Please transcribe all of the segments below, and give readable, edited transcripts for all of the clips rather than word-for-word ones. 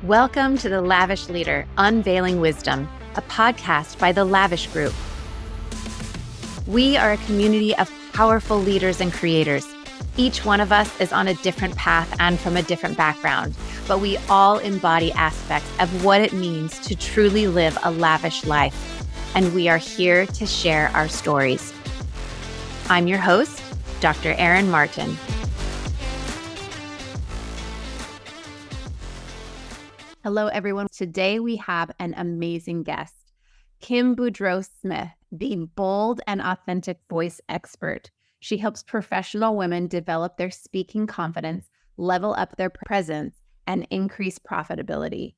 Welcome to the Lavish Leader, Unveiling Wisdom, a podcast by the Lavish Group. We are a community of powerful leaders and creators. Each one of us is on a different path and from a different background, but we all embody aspects of what it means to truly live a lavish life. And we are here to share our stories. I'm your host, Dr. Erin Martin. Hello, everyone. Today we have an amazing guest, Kim Boudreau Smith, the bold and authentic voice expert. She helps professional women develop their speaking confidence, level up their presence, and increase profitability.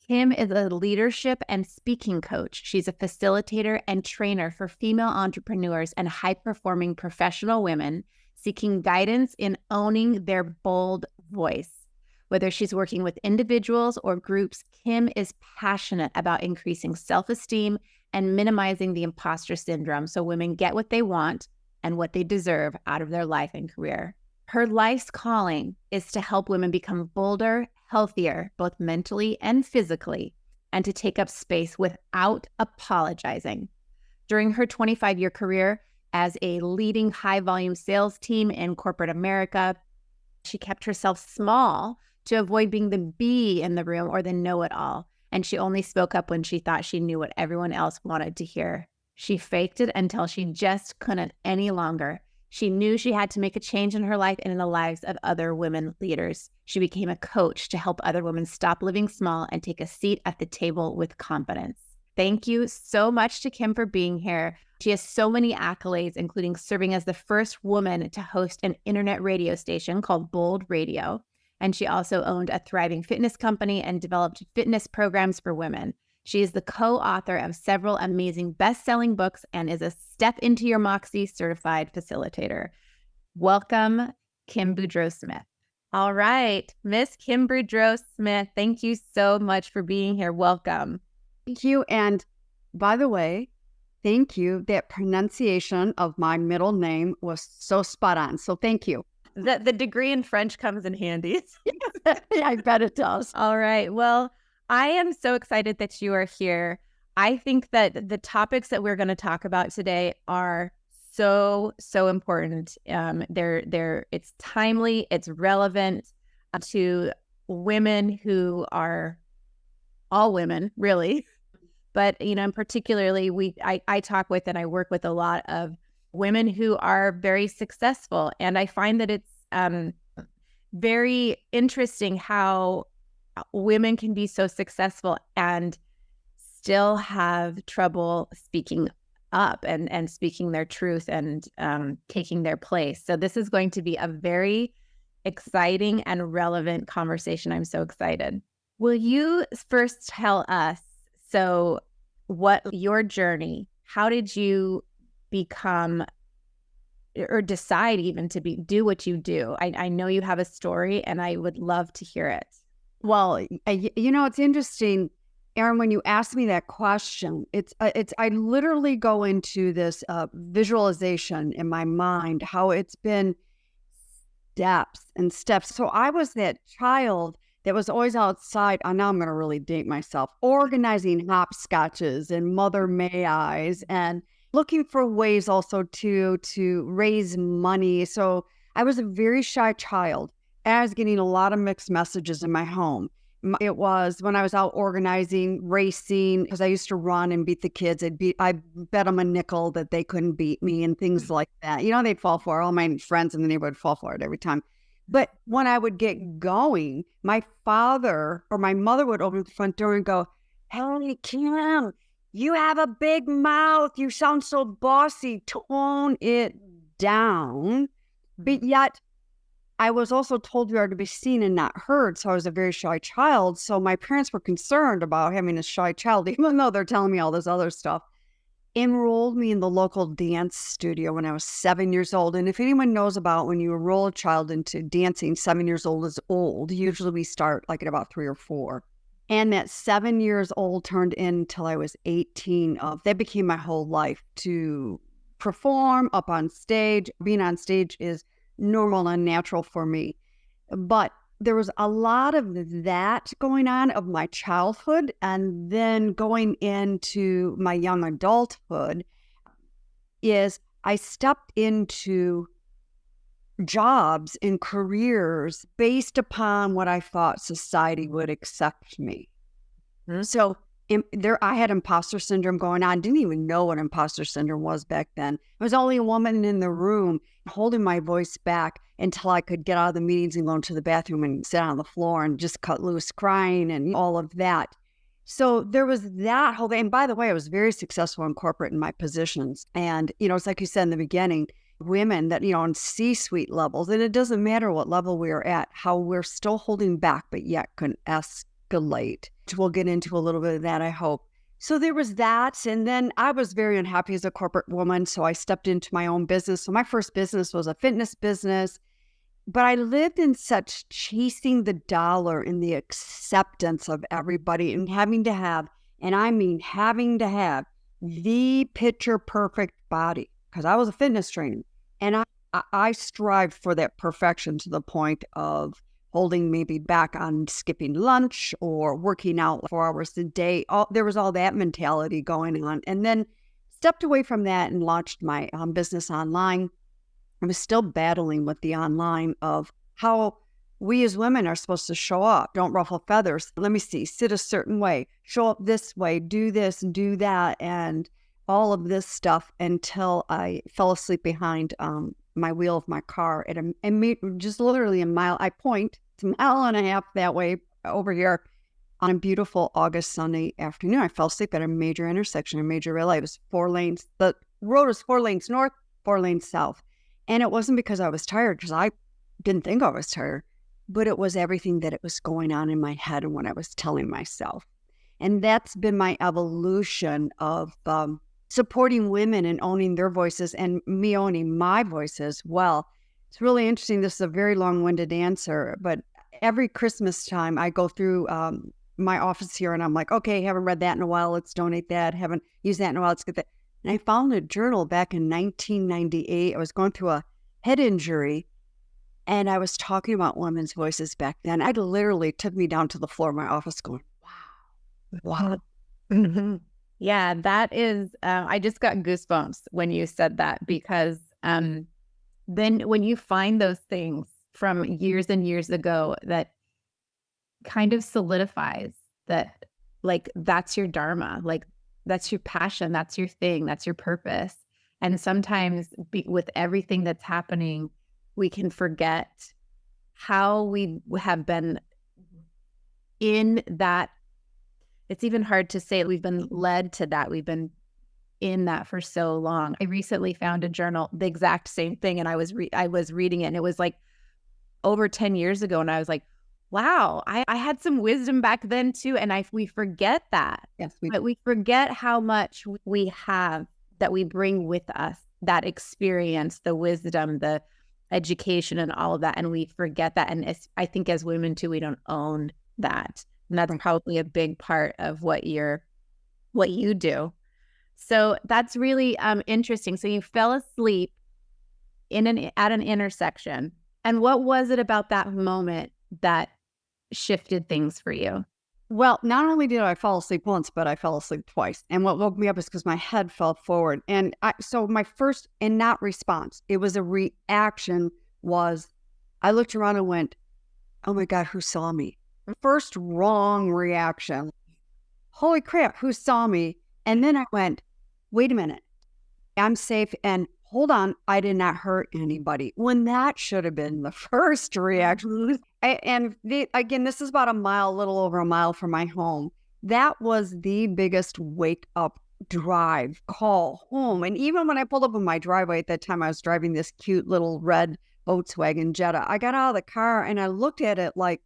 Kim is a leadership and speaking coach. She's a facilitator and trainer for female entrepreneurs and high-performing professional women seeking guidance in owning their bold voice. Whether she's working with individuals or groups, Kim is passionate about increasing self-esteem and minimizing the imposter syndrome so women get what they want and what they deserve out of their life and career. Her life's calling is to help women become bolder, healthier, both mentally and physically, and to take up space without apologizing. During her 25-year career as a leading high-volume sales team in corporate America, she kept herself small to avoid being the bee in the room or the know-it-all, and she only spoke up when she thought she knew what everyone else wanted to hear. She faked it until she just couldn't any longer. She knew she had to make a change in her life and in the lives of other women leaders. She became a coach to help other women stop living small and take a seat at the table with confidence. Thank you so much to Kim for being here. She has so many accolades, including serving as the first woman to host an internet radio station called Bold Radio. And she also owned a thriving fitness company and developed fitness programs for women. She is the co-author of several amazing best-selling books and is a Step Into Your Moxie certified facilitator. Welcome, Kim Boudreau Smith. All right, Miss Kim Boudreau Smith, thank you so much for being here. Welcome. Thank you. And by the way, thank you. That pronunciation of my middle name was so spot on. So thank you. The degree in French comes in handy. Yeah, I bet it does. All right. Well, I am so excited that you are here. I think that the topics that we're going to talk about today are so important. It's timely, it's relevant to women who are all women, really. But, and particularly I talk with and I work with a lot of women who are very successful. And I find that it's very interesting how women can be so successful and still have trouble speaking up and speaking their truth and taking their place. So this is going to be a very exciting and relevant conversation. I'm so excited. Will you first tell us, what your journey, how did you become or decide even to do what you do? I know you have a story and I would love to hear it. Well, it's interesting, Erin, when you ask me that question, I literally go into this visualization in my mind, how it's been steps and steps. So I was that child that was always outside. Now I'm going to really date myself, organizing hopscotches and Mother May I's and looking for ways also to raise money. So I was a very shy child. I was getting a lot of mixed messages in my home. It was when I was out organizing, racing, because I used to run and beat the kids. I bet them a nickel that they couldn't beat me and things like that. They'd fall for it. All my friends in the neighborhood fall for it every time. But when I would get going, my father or my mother would open the front door and go, "Hey, Kim, you have a big mouth. You sound so bossy. Tone it down." But yet, I was also told we are to be seen and not heard. So I was a very shy child. So my parents were concerned about having a shy child, even though they're telling me all this other stuff. Enrolled me in the local dance studio when I was 7 years old. And if anyone knows about when you enroll a child into dancing, 7 years old is old. Usually we start like at about 3 or 4. And that 7 years old turned in until I was 18. That became my whole life, to perform up on stage. Being on stage is normal and natural for me. But there was a lot of that going on of my childhood, and then going into my young adulthood is I stepped into jobs and careers based upon what I thought society would accept me. So I had imposter syndrome going on. Didn't even know what imposter syndrome was back then. I was only a woman in the room holding my voice back until I could get out of the meetings and go into the bathroom and sit on the floor and just cut loose crying and all of that. So there was that whole thing. And by the way, I was very successful in corporate in my positions. And, it's like you said in the beginning, women that, on C-suite levels, and it doesn't matter what level we are at, how we're still holding back, but yet can escalate. We'll get into a little bit of that, I hope. So there was that. And then I was very unhappy as a corporate woman. So I stepped into my own business. So my first business was a fitness business. But I lived in such chasing the dollar and the acceptance of everybody and having to have, and I mean having to have, the picture perfect body, because I was a fitness trainer. And I strived for that perfection to the point of holding maybe back on skipping lunch or working out 4 hours a day. There was all that mentality going on. And then stepped away from that and launched my business online. I was still battling with the online of how we as women are supposed to show up. Don't ruffle feathers. Let me see, sit a certain way, show up this way, do this, do that, and all of this stuff until I fell asleep behind my wheel of my car just literally a mile. I point, it's a mile and a half that way over here on a beautiful August Sunday afternoon. I fell asleep at a major intersection, a major red light. It was 4 lanes. The road was 4 lanes north, 4 lanes south. And it wasn't because I was tired, because I didn't think I was tired, but it was everything that it was going on in my head and what I was telling myself. And that's been my evolution of supporting women and owning their voices and me owning my voice as well. It's really interesting. This is a very long-winded answer, but every Christmas time I go through my office here and I'm like, okay, haven't read that in a while. Let's donate that. Haven't used that in a while. Let's get that. And I found a journal back in 1998. I was going through a head injury and I was talking about women's voices back then. It literally took me down to the floor of my office going, wow. Mm-hmm. Yeah, that is, I just got goosebumps when you said that, because then when you find those things from years and years ago, that kind of solidifies that, like, that's your dharma, like, that's your passion, that's your thing, that's your purpose. And sometimes with everything that's happening, we can forget how we have been in that. It's even hard to say we've been led to that. We've been in that for so long. I recently found a journal, the exact same thing, and I was reading it, and it was like over 10 years ago, and I was like, wow, I had some wisdom back then too. And we forget that. Yes, but we forget how much we have that we bring with us, that experience, the wisdom, the education, and all of that. And we forget that. And I think as women too, we don't own that. And that's probably a big part of what you do. So that's really interesting. So you fell asleep at an intersection. And what was it about that moment that shifted things for you? Well, not only did I fall asleep once, but I fell asleep twice. And what woke me up is because my head fell forward. And so my first, and not response, it was a reaction, was I looked around and went, oh my God, who saw me? First wrong reaction. Holy crap, who saw me? And then I went, wait a minute, I'm safe. And hold on, I did not hurt anybody. When that should have been the first reaction. Again, this is about a little over a mile from my home. That was the biggest wake up drive call home. And even when I pulled up in my driveway at that time, I was driving this cute little red Volkswagen Jetta. I got out of the car and I looked at it like,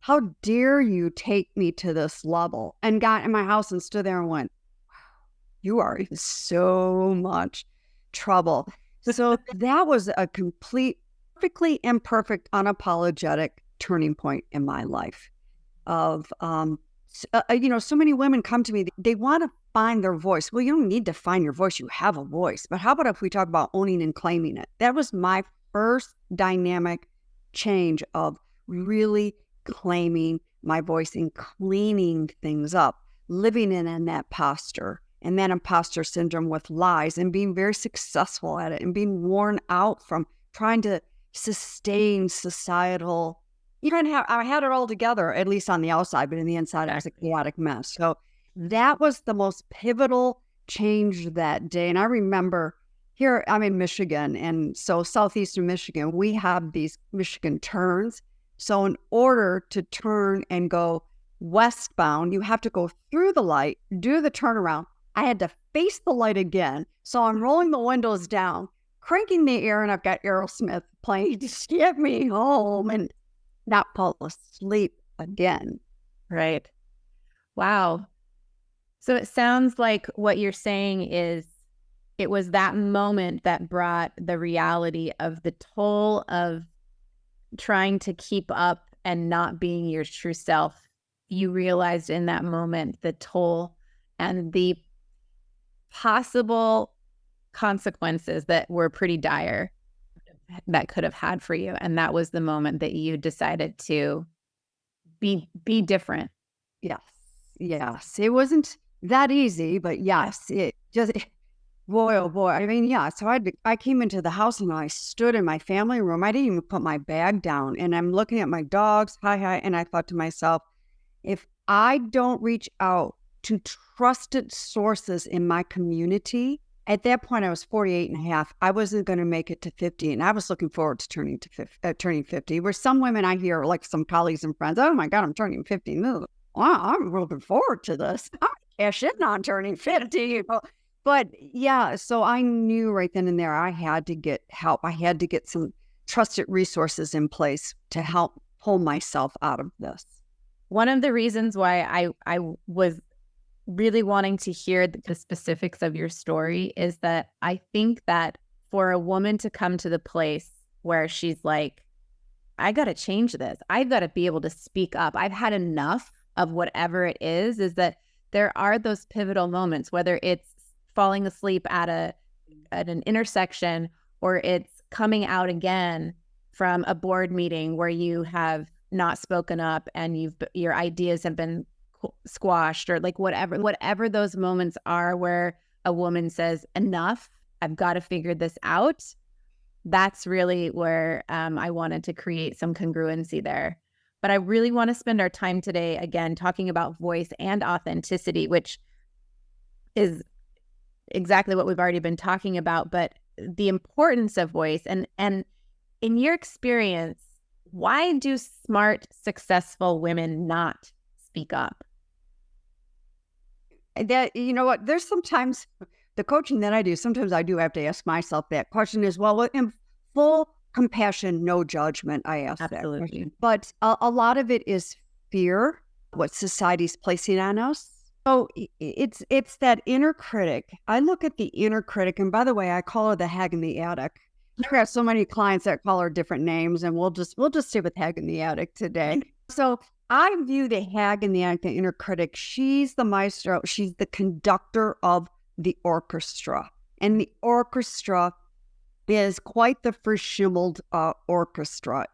how dare you take me to this level? And got in my house and stood there and went, wow, you are in so much trouble. So that was a perfectly imperfect, unapologetic turning point in my life of, so many women come to me, they want to find their voice. Well, you don't need to find your voice. You have a voice. But how about if we talk about owning and claiming it? That was my first dynamic change of really claiming my voice and cleaning things up, living in that posture and that imposter syndrome with lies and being very successful at it and being worn out from trying to sustain societal. I had it all together, at least on the outside, but in the inside, I was a chaotic mess. So that was the most pivotal change that day. And I remember here, I'm in Michigan, and so southeastern Michigan, we have these Michigan turns. So in order to turn and go westbound, you have to go through the light, do the turnaround. I had to face the light again. So I'm rolling the windows down, cranking the air, and I've got Aerosmith playing to get me home and not fall asleep again. Right. Wow. So it sounds like what you're saying is it was that moment that brought the reality of the toll of trying to keep up and not being your true self. You realized in that moment the toll and the possible consequences that were pretty dire that could have had for you. And that was the moment that you decided to be different. Yes. It wasn't that easy, but yes, it just, boy, oh boy. I mean, yeah. So I came into the house and I stood in my family room. I didn't even put my bag down, and I'm looking at my dogs. Hi. And I thought to myself, if I don't reach out to trusted sources in my community, at that point, I was 48 and a half. I wasn't going to make it to 50. And I was looking forward to turning 50, where some women I hear, like some colleagues and friends, oh my God, I'm turning 50. No, wow, I'm looking forward to this. I'm cash in on turning 50. But yeah, so I knew right then and there I had to get help. I had to get some trusted resources in place to help pull myself out of this. One of the reasons why I was really wanting to hear the specifics of your story is that I think that for a woman to come to the place where she's like, I got to change this. I've got to be able to speak up. I've had enough of whatever it is that there are those pivotal moments, whether it's falling asleep at an intersection or it's coming out again from a board meeting where you have not spoken up and your ideas have been squashed, or like whatever those moments are where a woman says, enough, I've got to figure this out. That's really where I wanted to create some congruency there. But I really want to spend our time today, again, talking about voice and authenticity, which is exactly what we've already been talking about, but the importance of voice. And in your experience, why do smart, successful women not speak up? That, you know what, there's sometimes the coaching that I do, sometimes I do have to ask myself that question as well. In full compassion, no judgment, I ask Absolutely. that question. But a lot of it is fear, what society's placing on us. So it's that inner critic. I look at the inner critic, and by the way, I call her the hag in the attic. I've got so many clients that call her different names, and we'll just stay with hag in the attic today. So I view the hag in the attic, the inner critic. She's the maestro. She's the conductor of the orchestra, and the orchestra is quite the verschimmeled orchestra.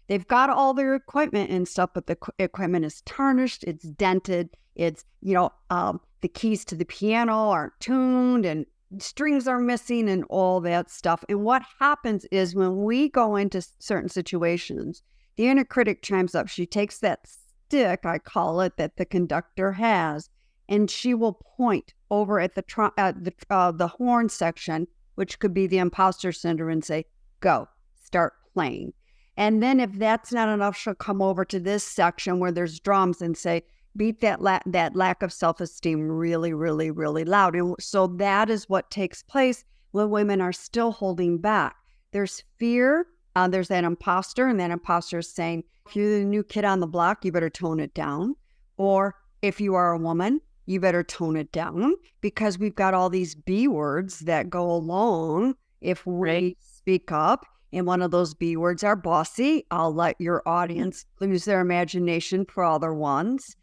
They've got all their equipment and stuff, but the equipment is tarnished. It's dented. It's the keys to the piano aren't tuned, and strings are missing, and all that stuff. And what happens is when we go into certain situations, the inner critic chimes up. She takes that stick, I call it, that the conductor has, and she will point over at the horn section, which could be the imposter syndrome, and say, go, start playing. And then if that's not enough, she'll come over to this section where there's drums and say, beat that lack of self-esteem really, really, really loud. And so that is what takes place when women are still holding back. There's fear. There's that imposter, and that imposter is saying, if you're the new kid on the block, you better tone it down. Or if you are a woman, you better tone it down, because we've got all these B words that go along if we speak up. And one of those B words are bossy. I'll let your audience lose their imagination for other ones.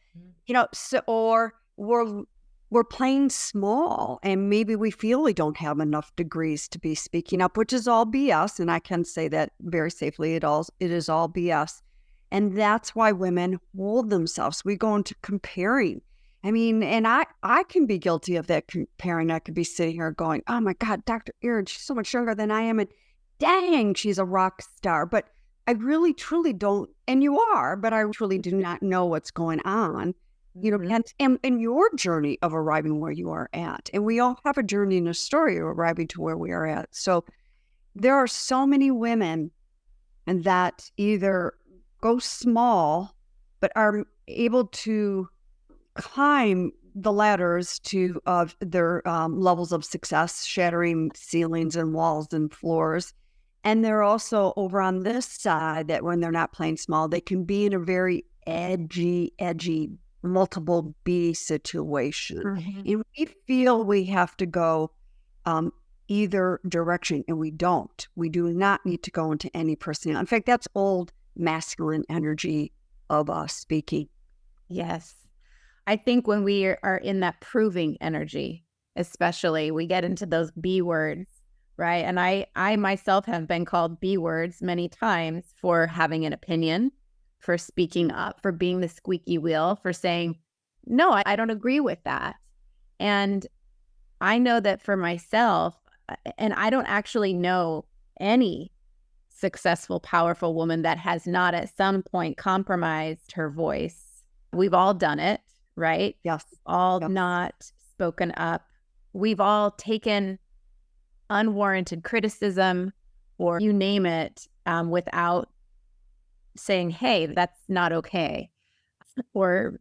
Or we're playing small, and maybe we feel we don't have enough degrees to be speaking up, which is all BS. And I can say that very safely. It is all BS. And that's why women hold themselves. We go into comparing. I mean, and I can be guilty of that comparing. I could be sitting here going, oh my God, Dr. Erin, she's so much younger than I am. And dang, she's a rock star. But I really, truly don't, and you are, but I truly do not know what's going on, and your journey of arriving where you are at. And we all have a journey and a story of arriving to where we are at. So there are so many women that either go small, but are able to climb the ladders to their levels of success, shattering ceilings and walls and floors. And they're also over on this side that when they're not playing small, they can be in a very edgy, multiple B situation. Mm-hmm. And we feel we have to go either direction, and we don't. We do not need to go into any personality. In fact, that's old masculine energy of us speaking. Yes. I think when we are in that proving energy, especially, we get into those B words, right? And I myself have been called B words many times for having an opinion, for speaking up, for being the squeaky wheel, for saying, no, I don't agree with that. And I know that for myself, and I don't actually know any successful, powerful woman that has not at some point compromised her voice. We've all done it, right? Yes. All Yep. not spoken up. We've all taken unwarranted criticism or you name it without saying, hey, that's not okay. Or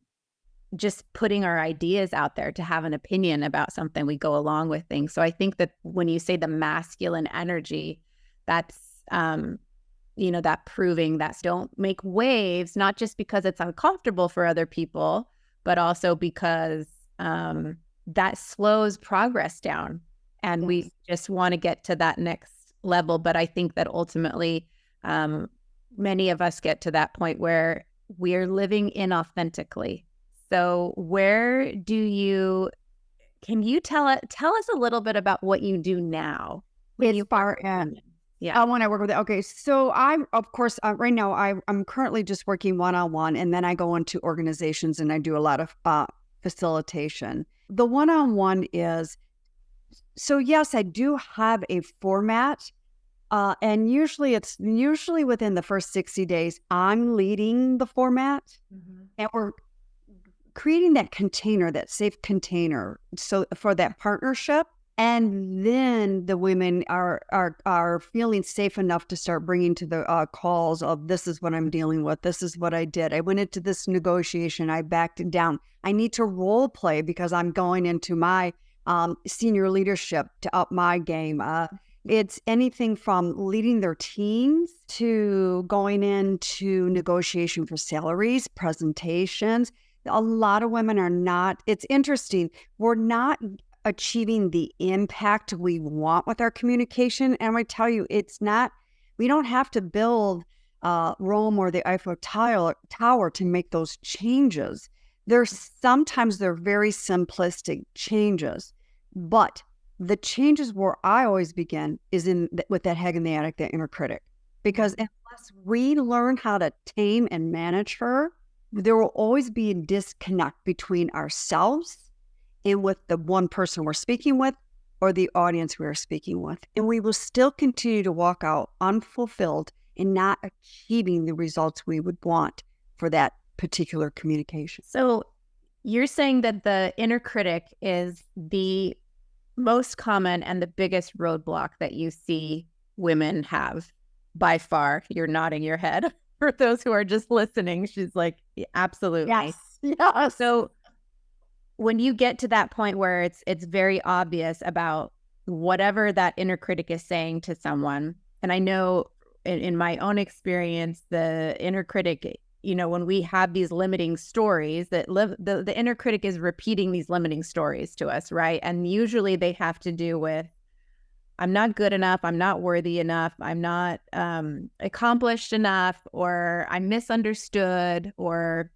just putting our ideas out there to have an opinion about something. We go along with things. So I think that when you say the masculine energy, that's, that proving that don't make waves, not just because it's uncomfortable for other people, but also because that slows progress down. And we just want to get to that next level. But I think that ultimately, many of us get to that point where we are living inauthentically. So can you tell us a little bit about what you do now? As far as, when I work with it. Okay. So I'm, of course, right now I'm currently just working one-on-one, and then I go into organizations and I do a lot of facilitation. The one-on-one is, so yes, I do have a format. And usually within the first 60 days, I'm leading the format, and we're creating that container, that safe container. So for that partnership, and then the women are feeling safe enough to start bringing to the calls of, this is what I'm dealing with. This is what I did. I went into this negotiation. I backed it down. I need to role play because I'm going into my senior leadership to up my game. It's anything from leading their teams to going into negotiation for salaries, presentations. A lot of women are not, it's interesting, we're not achieving the impact we want with our communication. And I tell you, it's not, we don't have to build Rome or the Eiffel Tower to make those changes. Sometimes they're very simplistic changes, but the changes where I always begin is with that head in the attic, that inner critic. Because unless we learn how to tame and manage her, there will always be a disconnect between ourselves and with the one person we're speaking with or the audience we are speaking with. And we will still continue to walk out unfulfilled and not achieving the results we would want for that particular communication. So you're saying that the inner critic is the most common and the biggest roadblock that you see women have by far. You're nodding your head. For those who are just listening, she's like, absolutely. Yes. So when you get to that point where it's very obvious about whatever that inner critic is saying to someone, and I know in my own experience, the inner critic, when we have these limiting stories the inner critic is repeating these limiting stories to us, right? And usually they have to do with, I'm not good enough, I'm not worthy enough, I'm not accomplished enough, or I'm misunderstood, or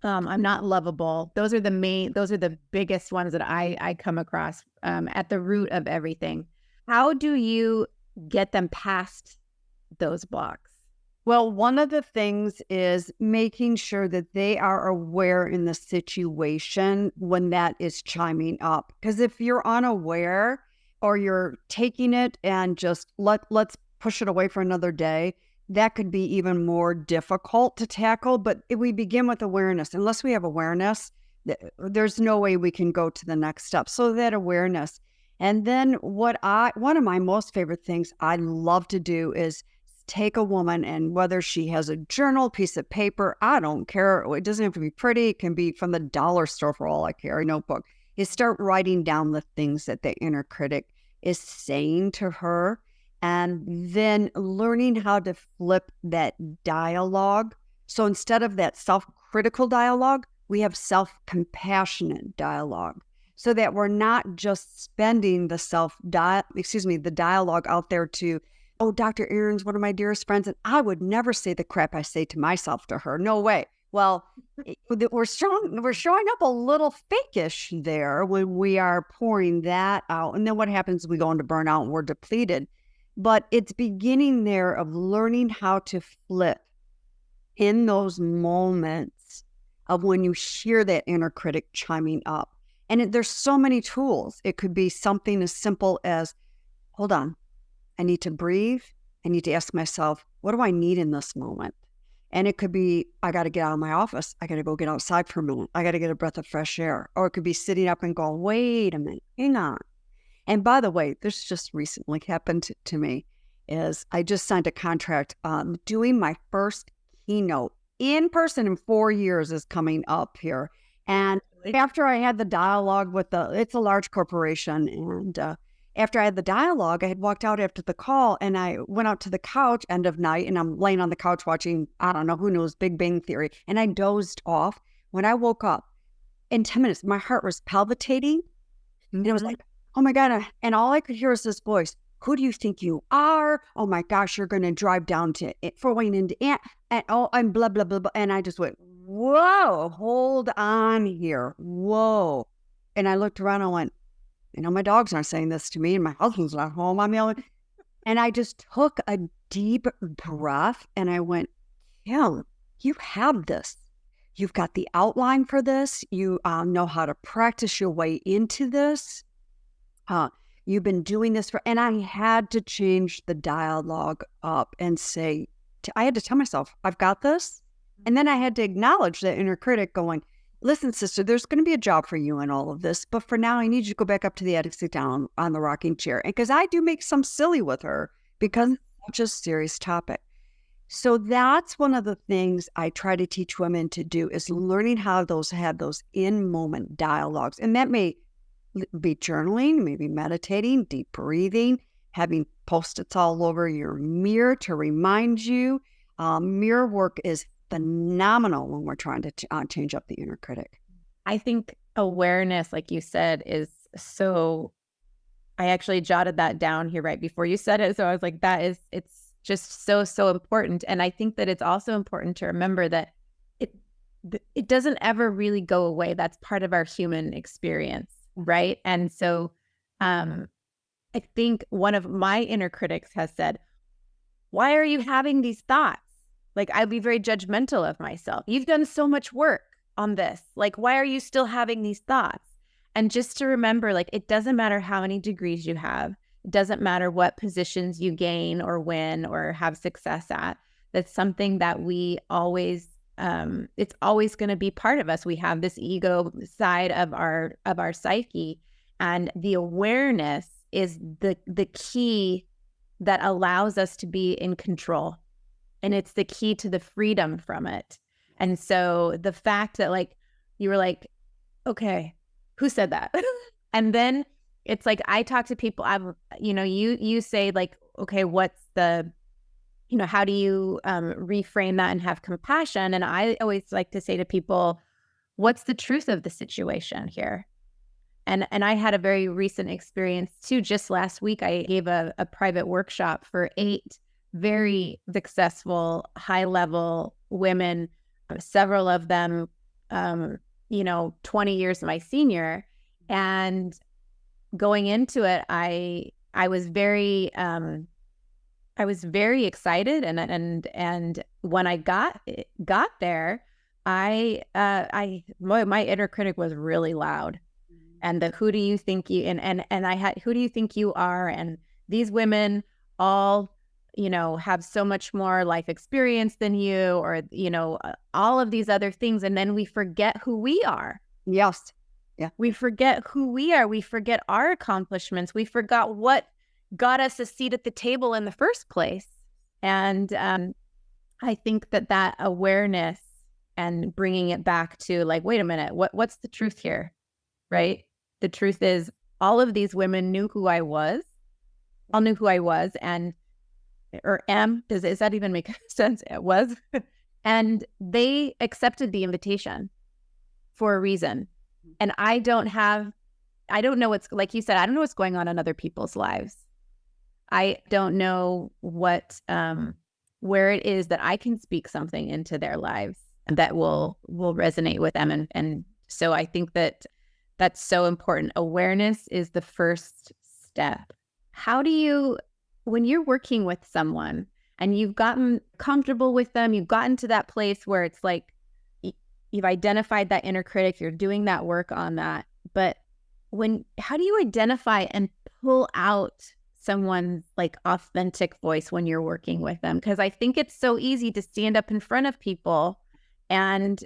I'm not lovable. Those are the biggest ones that I come across at the root of everything. How do you get them past those blocks? Well, one of the things is making sure that they are aware in the situation when that is chiming up. Because if you're unaware or you're taking it and just let's push it away for another day, that could be even more difficult to tackle. But if we begin with awareness. Unless we have awareness, there's no way we can go to the next step. So that awareness. And then one of my most favorite things I love to do is take a woman, and whether she has a journal, piece of paper, I don't care. It doesn't have to be pretty. It can be from the dollar store for all I care, a notebook. You start writing down the things that the inner critic is saying to her, and then learning how to flip that dialogue. So instead of that self-critical dialogue, we have self-compassionate dialogue, so that we're not just spending the dialogue out there to, oh, Dr. Erin's one of my dearest friends, and I would never say the crap I say to myself to her. No way. Well, we're showing up a little fakeish there when we are pouring that out. And then what happens? We go into burnout and we're depleted. But it's beginning there of learning how to flip in those moments of when you hear that inner critic chiming up. And there's so many tools. It could be something as simple as, hold on, I need to breathe. I need to ask myself, what do I need in this moment? And it could be, I got to get out of my office. I got to go get outside for a minute. I got to get a breath of fresh air. Or it could be sitting up and going, wait a minute, hang on. And by the way, this just recently happened to me, is I just signed a contract doing my first keynote in person in 4 years is coming up here. And after I had the dialogue with it's a large corporation, and after I had the dialogue, I had walked out after the call, and I went out to the couch end of night, and I'm laying on the couch watching, I don't know, who knows, Big Bang Theory. And I dozed off. When I woke up in 10 minutes, my heart was palpitating. And it was like, oh my God. And all I could hear was this voice. Who do you think you are? Oh my gosh, you're going to drive down to Fort Wayne and I'm blah, blah, blah, blah. And I just went, whoa, hold on here. Whoa. And I looked around and went, my dogs aren't saying this to me, and my husband's not home. I'm yelling. And I just took a deep breath and I went, Kim, you have this. You've got the outline for this. You know how to practice your way into this. You've been doing this and I had to change the dialogue up and say, I had to tell myself, I've got this. And then I had to acknowledge that inner critic going, listen, sister, there's going to be a job for you in all of this. But for now, I need you to go back up to the attic, sit down on the rocking chair. And because I do make some silly with her because it's such a serious topic. So that's one of the things I try to teach women to do, is learning how have those in-moment dialogues. And that may be journaling, maybe meditating, deep breathing, having Post-its all over your mirror to remind you. Mirror work is phenomenal when we're trying to change up the inner critic. I think awareness, like you said, is so, I actually jotted that down here right before you said it. So I was like, it's just so, so important. And I think that it's also important to remember that it doesn't ever really go away. That's part of our human experience. Right. And so I think one of my inner critics has said, why are you having these thoughts? Like, I'd be very judgmental of myself. You've done so much work on this. Like, why are you still having these thoughts? And just to remember, like, it doesn't matter how many degrees you have. It doesn't matter what positions you gain or win or have success at. That's something that we always, it's always going to be part of us. We have this ego side of our psyche, and the awareness is the key that allows us to be in control. And it's the key to the freedom from it. And so the fact that, like, you were like, okay, who said that? And then it's like, I talk to people, you say, like, okay, what's the, how do you reframe that and have compassion? And I always like to say to people, what's the truth of the situation here? And I had a very recent experience too. Just last week, I gave a private workshop for 8 very successful, high-level women, several of them, 20 years my senior. And going into it, I was very, I was very excited, and when I got there, my inner critic was really loud, and the who do you think you and I had who do you think you are, and these women all have so much more life experience than you, or all of these other things, and then we forget who we are. Yes. Yeah. We forget who we are. We forget our accomplishments. We forgot what got us a seat at the table in the first place. And I think that awareness and bringing it back to like, wait a minute, what's the truth here, right? The truth is all of these women knew who I was, all knew who I was, or am. Does that even make sense? It was. And they accepted the invitation for a reason. And I don't know what's, like you said, I don't know what's going on in other people's lives. I don't know where it is that I can speak something into their lives that will resonate with them. And so I think that's so important. Awareness is the first step. How do you, when you're working with someone and you've gotten comfortable with them, you've gotten to that place where it's like, you've identified that inner critic, you're doing that work on that. But how do you identify and pull out someone's like authentic voice when you're working with them? Because I think it's so easy to stand up in front of people and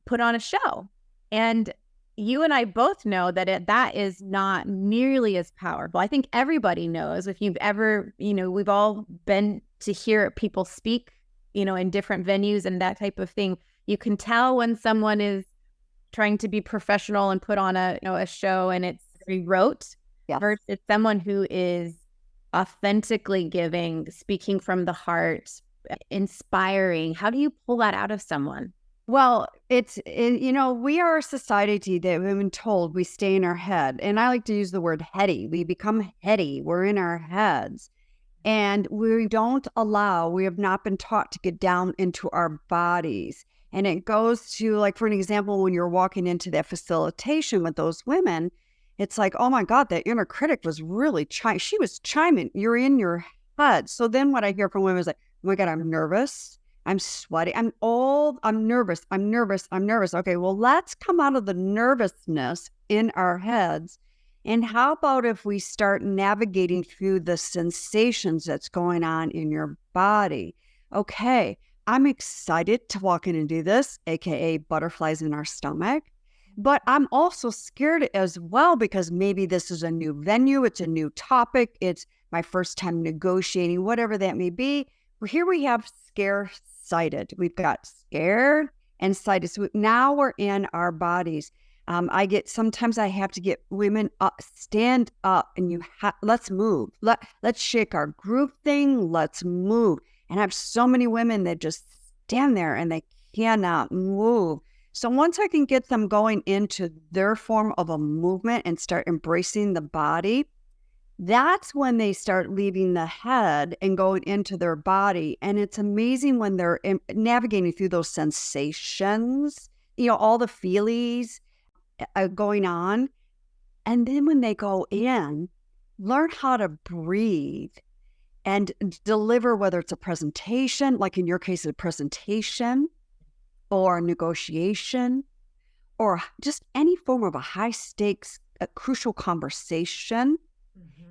put on a show. And you and I both know that that is not nearly as powerful. I think everybody knows, if you've ever, we've all been to hear people speak, in different venues and that type of thing. You can tell when someone is trying to be professional and put on a show and it's very rote, versus someone who is authentically giving, speaking from the heart, inspiring. How do you pull that out of someone? Well, we are a society that we've been told we stay in our head. And I like to use the word heady. We become heady. We're in our heads. And we have not been taught to get down into our bodies. And it goes to, like, for an example, when you're walking into that facilitation with those women, it's like, oh my God, that inner critic was really she was chiming. You're in your head. So then what I hear from women is like, oh my God, I'm nervous. I'm sweaty. I'm nervous. I'm nervous. Okay, well, let's come out of the nervousness in our heads. And how about if we start navigating through the sensations that's going on in your body? Okay, I'm excited to walk in and do this, AKA butterflies in our stomach. But I'm also scared as well, because maybe this is a new venue. It's a new topic. It's my first time negotiating, whatever that may be. Here we have scare-sighted. We've got scared and sighted. So now we're in our bodies. Sometimes I have to get women up, stand up, and let's move. Let's shake our group thing. Let's move. And I have so many women that just stand there and they cannot move. So once I can get them going into their form of a movement and start embracing the body, that's when they start leaving the head and going into their body. And it's amazing when they're navigating through those sensations, all the feelies going on. And then when they go in, learn how to breathe and deliver, whether it's a presentation, like in your case, a presentation or a negotiation, or just any form of a high stakes, a crucial conversation.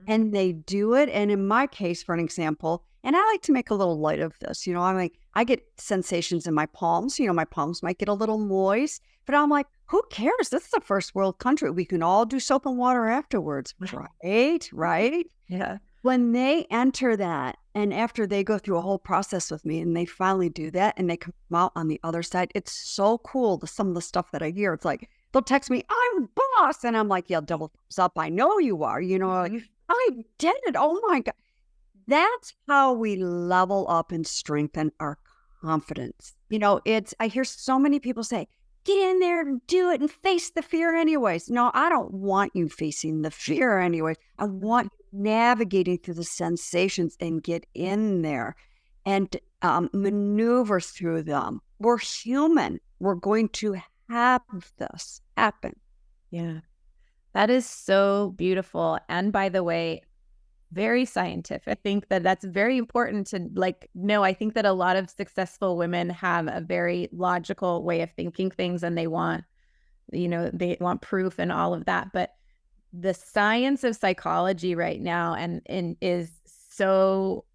And they do it. And in my case, for an example, and I like to make a little light of this, I'm like, I get sensations in my palms, my palms might get a little moist, but I'm like, who cares? This is a first world country. We can all do soap and water afterwards, right? Yeah. When they enter that, and after they go through a whole process with me and they finally do that and they come out on the other side, it's so cool. Some of the stuff that I hear, it's like, they'll text me, I'm boss. And I'm like, yeah, double thumbs up. I know you are, like, I did it. Oh my God. That's how we level up and strengthen our confidence. I hear so many people say, get in there and do it and face the fear anyways. No, I don't want you facing the fear anyways. I want you navigating through the sensations and get in there and maneuver through them. We're human. We're going to have this happen. Yeah. That is so beautiful. And by the way, very scientific. I think that that's very important to know. I think that a lot of successful women have a very logical way of thinking things, and they want, they want proof and all of that. But the science of psychology right now and is so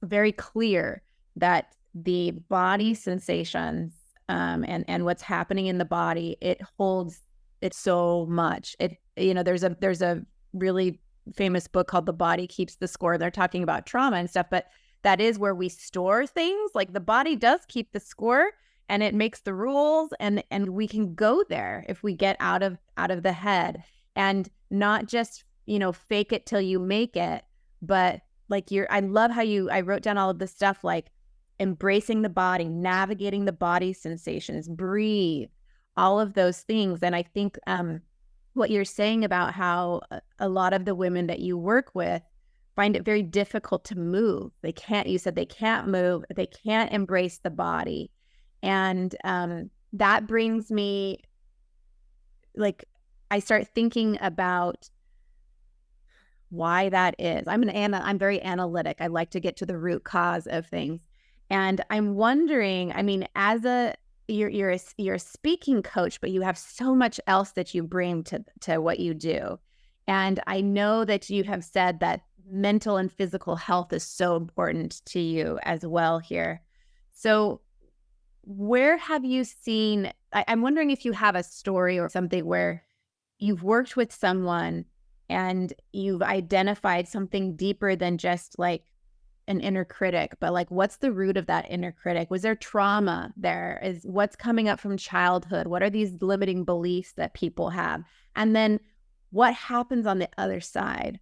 very clear that the body sensations and what's happening in the body, it holds it so much. There's a really famous book called The Body Keeps the Score. They're talking about trauma and stuff, but that is where we store things. Like the body does keep the score and it makes the rules, and we can go there if we get out of the head and not just, fake it till you make it, but I love how I wrote down all of this stuff, like embracing the body, navigating the body sensations, breathe, all of those things. And I think what you're saying about how a lot of the women that you work with find it very difficult to move. You said they can't move, they can't embrace the body. And that brings me, I start thinking about why that is. I'm very analytic. I like to get to the root cause of things. And I'm wondering, you're a speaking coach, but you have so much else that you bring to what you do. And I know that you have said that mental and physical health is so important to you as well here. So where have you seen, I'm wondering if you have a story or something where you've worked with someone and you've identified something deeper than just like an inner critic, but what's the root of that inner critic? Was there trauma there? Is what's coming up from childhood? What are these limiting beliefs that people have? And then what happens on the other side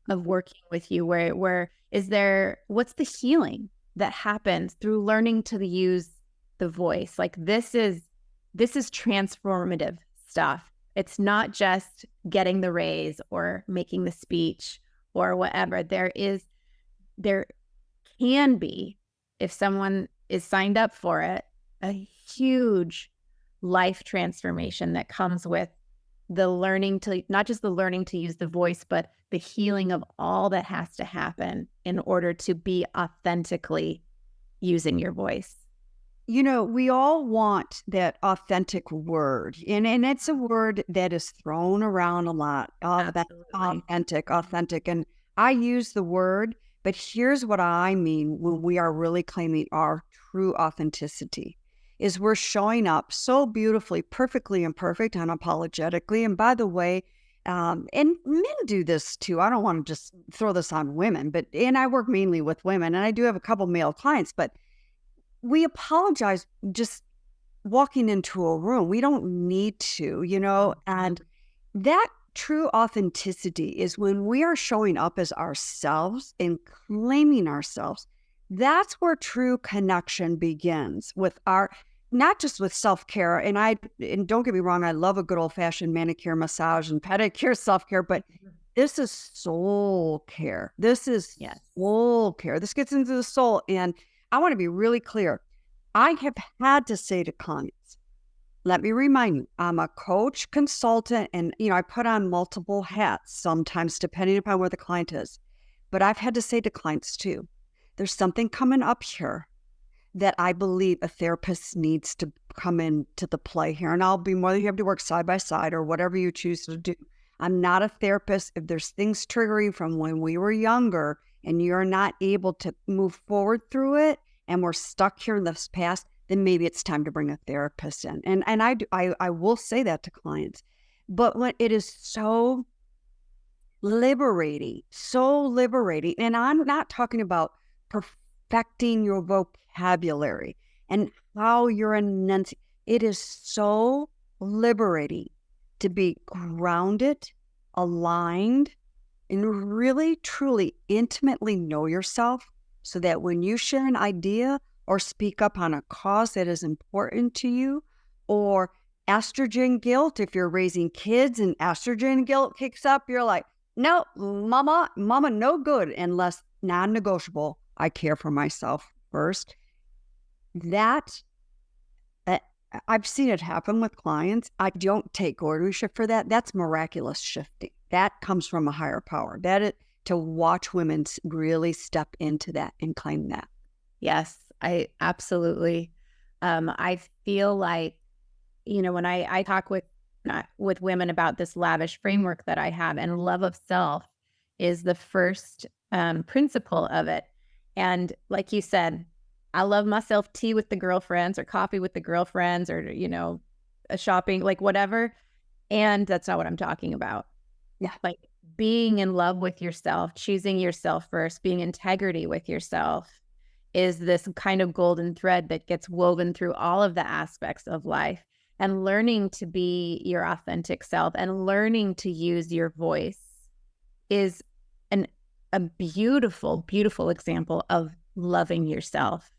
of working with you? What's the healing that happens through learning to use the voice? This is transformative stuff. It's not just getting the raise or making the speech or whatever. There can be, if someone is signed up for it, a huge life transformation that comes with the learning to, not just the learning to use the voice, but the healing of all that has to happen in order to be authentically using your voice. We all want that authentic word, and it's a word that is thrown around a lot. That authentic. And I use the word, but here's what I mean when we are really claiming our true authenticity is we're showing up so beautifully, perfectly imperfect, unapologetically. And by the way, and men do this too. I don't want to just throw this on women, and I work mainly with women, and I do have a couple male clients, but we apologize just walking into a room. We don't need to, and that true authenticity is when we are showing up as ourselves and claiming ourselves. That's where true connection begins with not just with self-care. And don't get me wrong, I love a good old-fashioned manicure, massage, and pedicure self-care, but this is soul care. This is soul care. This gets into the soul. And I want to be really clear. I have had to say to clients, let me remind you, I'm a coach, consultant, and I put on multiple hats sometimes depending upon where the client is. But I've had to say to clients too, there's something coming up here that I believe a therapist needs to come into the play here. And I'll be more than happy to work side by side or whatever you choose to do. I'm not a therapist. If there's things triggering from when we were younger and you're not able to move forward through it and we're stuck here in this past, then maybe it's time to bring a therapist in. And I will say that to clients. But when it is so liberating, and I'm not talking about perfecting your vocabulary and how you're enunciating. It is so liberating to be grounded, aligned, and really, truly, intimately know yourself so that when you share an idea or speak up on a cause that is important to you, or estrogen guilt, if you're raising kids and estrogen guilt kicks up, you're like, no, mama, no good unless non-negotiable. I care for myself first. That I've seen it happen with clients. I don't take ownership for that. That's miraculous shifting. That comes from a higher power. to watch women really step into that and claim that. Yes, I absolutely. I feel like, when I talk with women about this lavish framework that I have, and love of self is the first principle of it. And like you said, I love myself tea with the girlfriends or coffee with the girlfriends or, a shopping, like whatever. And that's not what I'm talking about. Yeah. Like being in love with yourself, choosing yourself first, being integrity with yourself is this kind of golden thread that gets woven through all of the aspects of life, and learning to be your authentic self and learning to use your voice is a beautiful, beautiful example of loving yourself,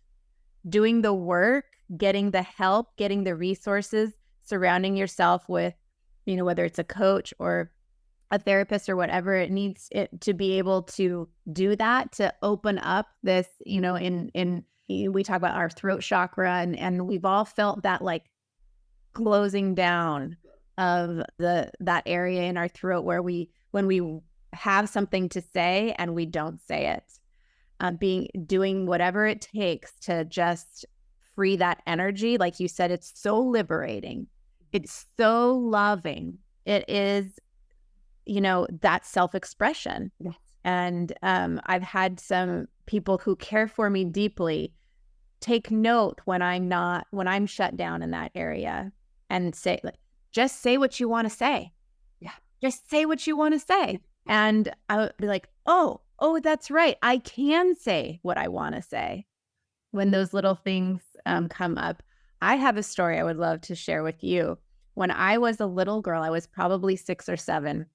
doing the work, getting the help, getting the resources, surrounding yourself with, whether it's a coach or a therapist or whatever it needs it to be able to do that, to open up this, we talk about our throat chakra, and we've all felt that like closing down of that area in our throat where when we have something to say and we don't say it, doing whatever it takes to just free that energy. Like you said, it's so liberating. It's so loving. It is, that self-expression. Yes. And I've had some people who care for me deeply take note when I'm shut down in that area, and say, like, just say what you want to say. Yeah. Just say what you want to say. And I would be like, oh, that's right. I can say what I want to say when those little things come up. I have a story I would love to share with you. When I was a little girl, I was probably 6 or 7,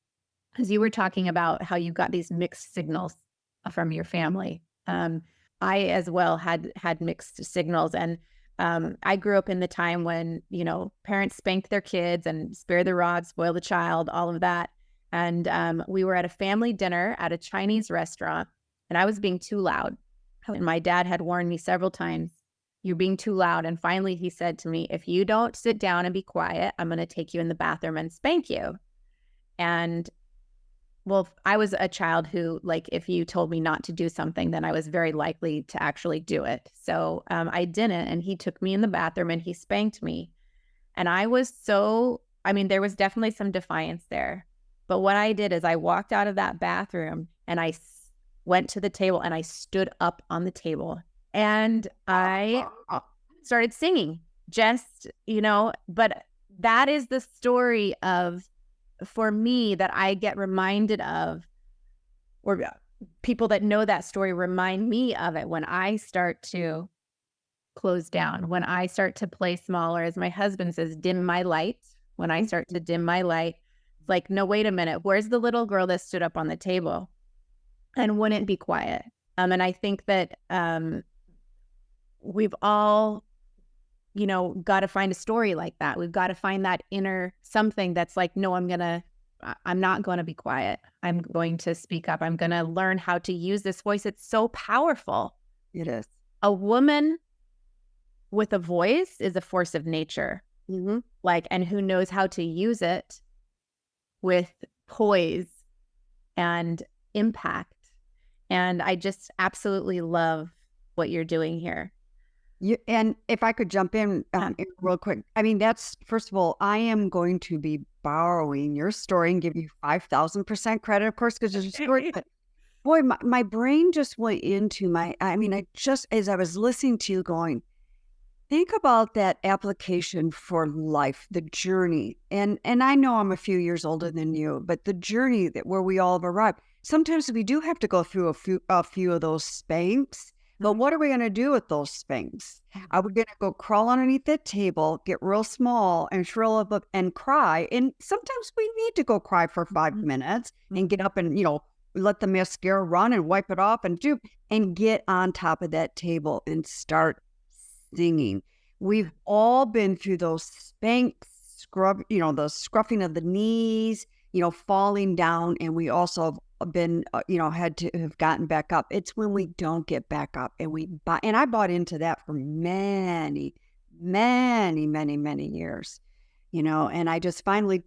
because you were talking about how you got these mixed signals from your family. I as well had mixed signals. And I grew up in the time when, parents spanked their kids and spare the rod, spoil the child, all of that. And we were at a family dinner at a Chinese restaurant, and I was being too loud. And my dad had warned me several times, you're being too loud. And finally he said to me, if you don't sit down and be quiet, I'm going to take you in the bathroom and spank you. And well, I was a child who, like, if you told me not to do something, then I was very likely to actually do it. So I didn't. And he took me in the bathroom and he spanked me. And I was there was definitely some defiance there. But what I did is I walked out of that bathroom and I went to the table and I stood up on the table and I started singing, but that is the story for me that I get reminded of, or people that know that story remind me of it when I start to close down, when I start to play smaller, as my husband says, dim my light. When I start to dim my light, it's like, no, wait a minute. Where's the little girl that stood up on the table and wouldn't be quiet? And I think that we've all, got to find a story like that. We've got to find that inner something that's like, no, I'm not going to be quiet. I'm going to speak up. I'm going to learn how to use this voice. It's so powerful. It is. A woman with a voice is a force of nature. Mm-hmm. And who knows how to use it with poise and impact. And I just absolutely love what you're doing here. And if I could jump in real quick, that's, first of all, I am going to be borrowing your story and give you 5,000% credit, of course, because it's a story. But boy, my brain just went into as I was listening to you going, think about that application for life, the journey. And I know I'm a few years older than you, but the journey where we all have arrived, sometimes we do have to go through a few of those spanks. But what are we going to do with those spanks? Are we going to go crawl underneath that table, get real small and shrill up and cry? And sometimes we need to go cry for 5 minutes and get up and, let the mascara run and wipe it off and get on top of that table and start singing. We've all been through those spanks, the scruffing of the knees, falling down, and we also have been, had to have gotten back up. It's when we don't get back up, and I bought into that for many, many, many, many years, and I just finally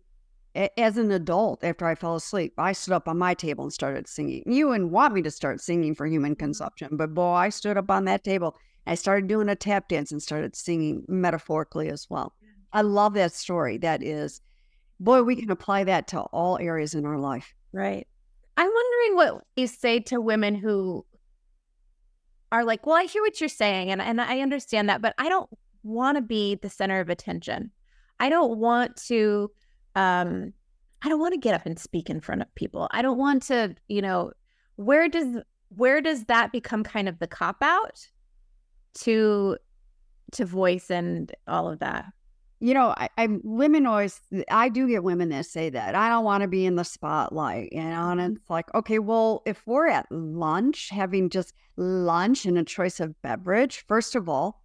as an adult, after I fell asleep, I stood up on my table and started singing. You wouldn't want me to start singing for human consumption, but boy, I stood up on that table. I started doing a tap dance and started singing metaphorically as well. I love that story. That is, boy, we can apply that to all areas in our life. Right. I'm wondering what you say to women who are like, well, I hear what you're saying and I understand that, but I don't want to be the center of attention. I don't want to get up and speak in front of people. I don't want to, where does that become kind of the cop out to voice and all of that? Women always, I do get women that say that I don't want to be in the spotlight, and it's like, okay, well, if we're at lunch, having just lunch and a choice of beverage, first of all,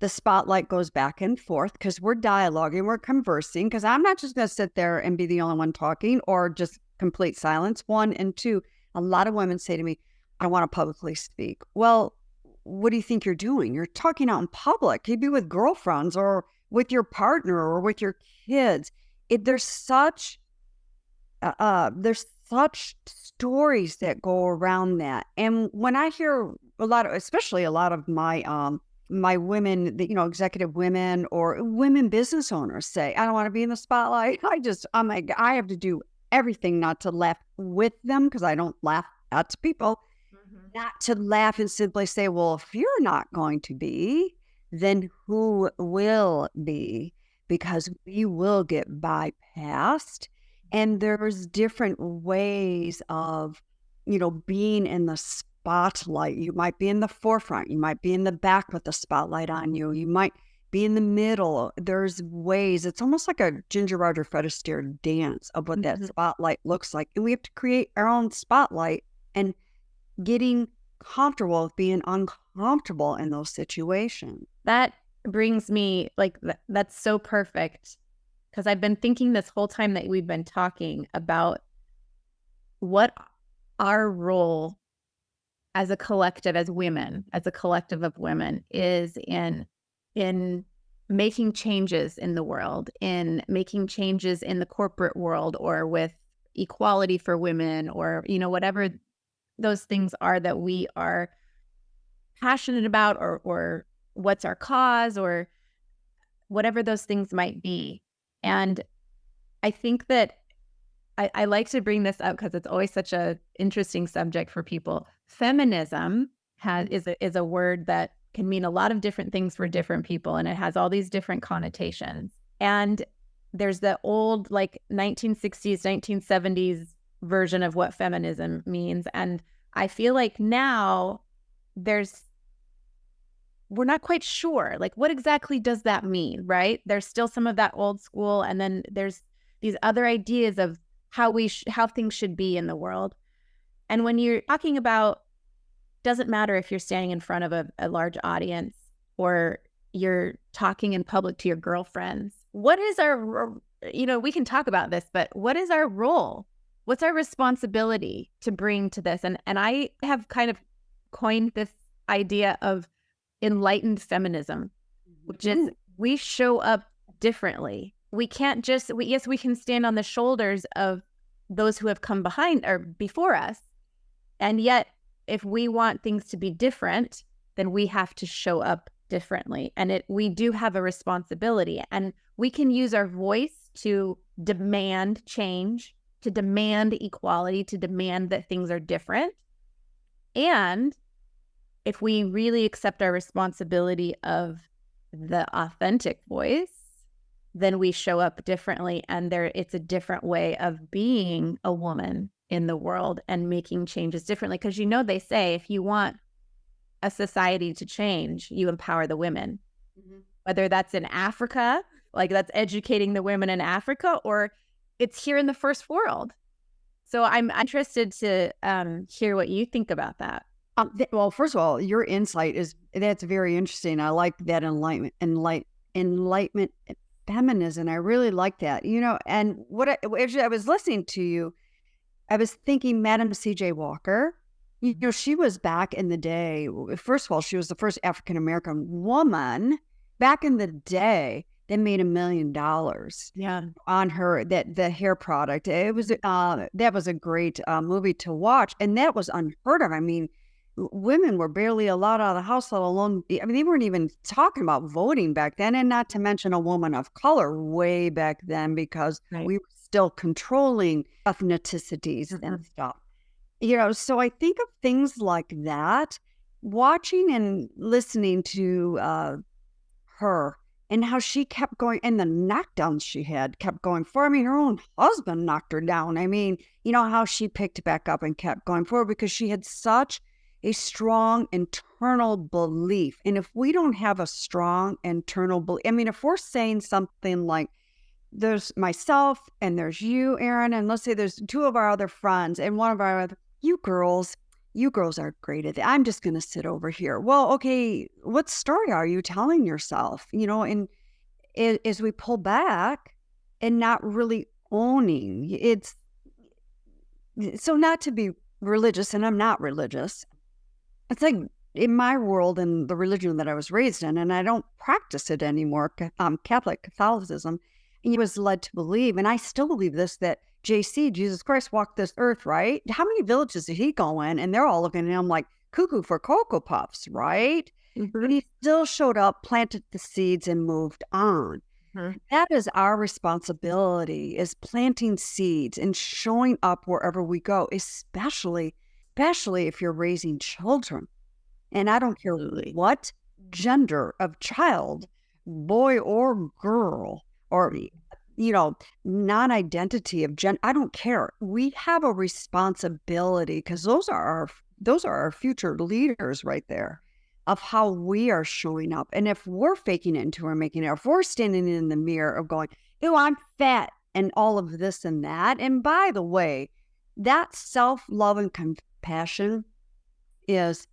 the spotlight goes back and forth because we're dialoguing, we're conversing, because I'm not just going to sit there and be the only one talking or just complete silence. One, and two, a lot of women say to me, I don't want to publicly speak. Well, what do you think you're doing? You're talking out in public. You'd be with girlfriends or with your partner or with your kids. There's such stories that go around that. And when I hear especially a lot of my my women, executive women or women business owners say, I don't want to be in the spotlight. I'm like, I have to do everything not to laugh with them because I don't laugh at people. Not to laugh and simply say, well, if you're not going to be, then who will be? Because we will get bypassed. And there's different ways of, being in the spotlight. You might be in the forefront. You might be in the back with the spotlight on you. You might be in the middle. There's ways. It's almost like a Ginger Rogers Fred Astaire dance of what that spotlight looks like. And we have to create our own spotlight and getting comfortable with being uncomfortable in those situations. That brings me that's so perfect, because I've been thinking this whole time that we've been talking about what our role as a collective, as a collective of women is in making changes in the world, in making changes in the corporate world, or with equality for women, or, whatever those things are that we are passionate about, or what's our cause, or whatever those things might be. And I think that I like to bring this up because it's always such an interesting subject for people. Feminism is a word that can mean a lot of different things for different people, and it has all these different connotations. And there's the old 1960s, 1970s version of what feminism means. And I feel like now we're not quite sure, what exactly does that mean, right? There's still some of that old school. And then there's these other ideas of how things should be in the world. And when you're talking about, doesn't matter if you're standing in front of a large audience or you're talking in public to your girlfriends, what is we can talk about this, but what is our role? What's our responsibility to bring to this? And I have kind of coined this idea of enlightened feminism, which is we show up differently. We can't just, yes, we can stand on the shoulders of those who have come behind or before us. And yet, if we want things to be different, then we have to show up differently. And we do have a responsibility, and we can use our voice to demand change, to demand equality, to demand that things are different. And if we really accept our responsibility of the authentic voice, then we show up differently, and it's a different way of being a woman in the world and making changes differently. Because they say if you want a society to change, you empower the women. Whether that's in Africa, that's educating the women in Africa, or it's here in the first world. So I'm interested to hear what you think about that. Well, first of all, your insight that's very interesting. I like that enlightenment feminism. I really like that. And as I was listening to you, I was thinking Madam C.J. Walker. She was back in the day. First of all, she was the first African-American woman back in the day that made $1 million Yeah. on her, that the hair product. It was that was a great movie to watch, and that was unheard of. I mean, women were barely allowed out of the house, let alone, I mean, they weren't even talking about voting back then, and not to mention a woman of color way back then, because Right. we were still controlling ethnicities and stuff. So I think of things like that, watching and listening to her, and how she kept going, and the knockdowns she had kept going forward. I mean, her own husband knocked her down. I mean, how she picked back up and kept going forward because she had such a strong internal belief. And if we don't have a strong internal belief, I mean, if we're saying something like, there's myself and there's you, Erin, and let's say there's two of our other friends, and one of our other, you girls are great at that. I'm just going to sit over here. Well, okay, what story are you telling yourself? And as we pull back and not really owning, it's so, not to be religious, and I'm not religious. It's like in my world and the religion that I was raised in, and I don't practice it anymore, Catholicism, and I was led to believe, and I still believe this, that Jesus Christ, walked this earth, right? How many villages did he go in? And they're all looking at him like cuckoo for Cocoa Puffs, right? But he still showed up, planted the seeds, and moved on. That is our responsibility, is planting seeds and showing up wherever we go, especially if you're raising children. And I don't care what gender of child, boy or girl, or non-identity of gender. I don't care. We have a responsibility, because those are our future leaders right there, of how we are showing up. And if we're faking it until we're making it, if we're standing in the mirror of going, "Oh, I'm fat," and all of this and that. And by the way, that self-love and compassion it's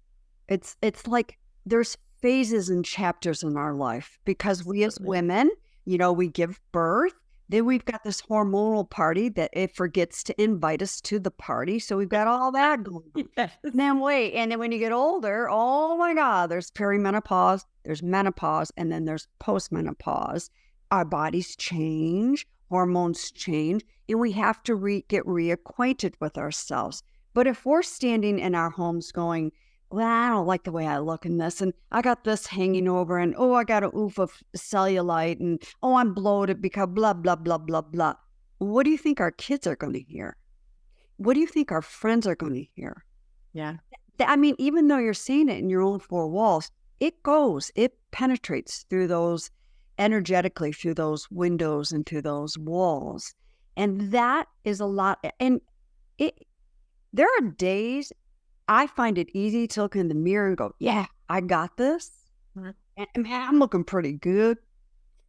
like there's phases and chapters in our life, because we as women, we give birth. Then we've got this hormonal party that it forgets to invite us to the party. So we've got all that going on. Yes. And then when you get older, oh my God, there's perimenopause, there's menopause, and then there's postmenopause. Our bodies change, hormones change, and we have to get reacquainted with ourselves. But if we're standing in our homes going, "Well, I don't like the way I look in this, and I got this hanging over, and oh, I got a oof of cellulite, and oh, I'm bloated because blah, blah, blah, blah, blah." What do you think our kids are going to hear? What do you think our friends are going to hear? Yeah. I mean, even though you're saying it in your own four walls, it penetrates through those, energetically, through those windows and through those walls. And that is a lot. And there are days I find it easy to look in the mirror and go, "Yeah, I got this. And man, I'm looking pretty good,"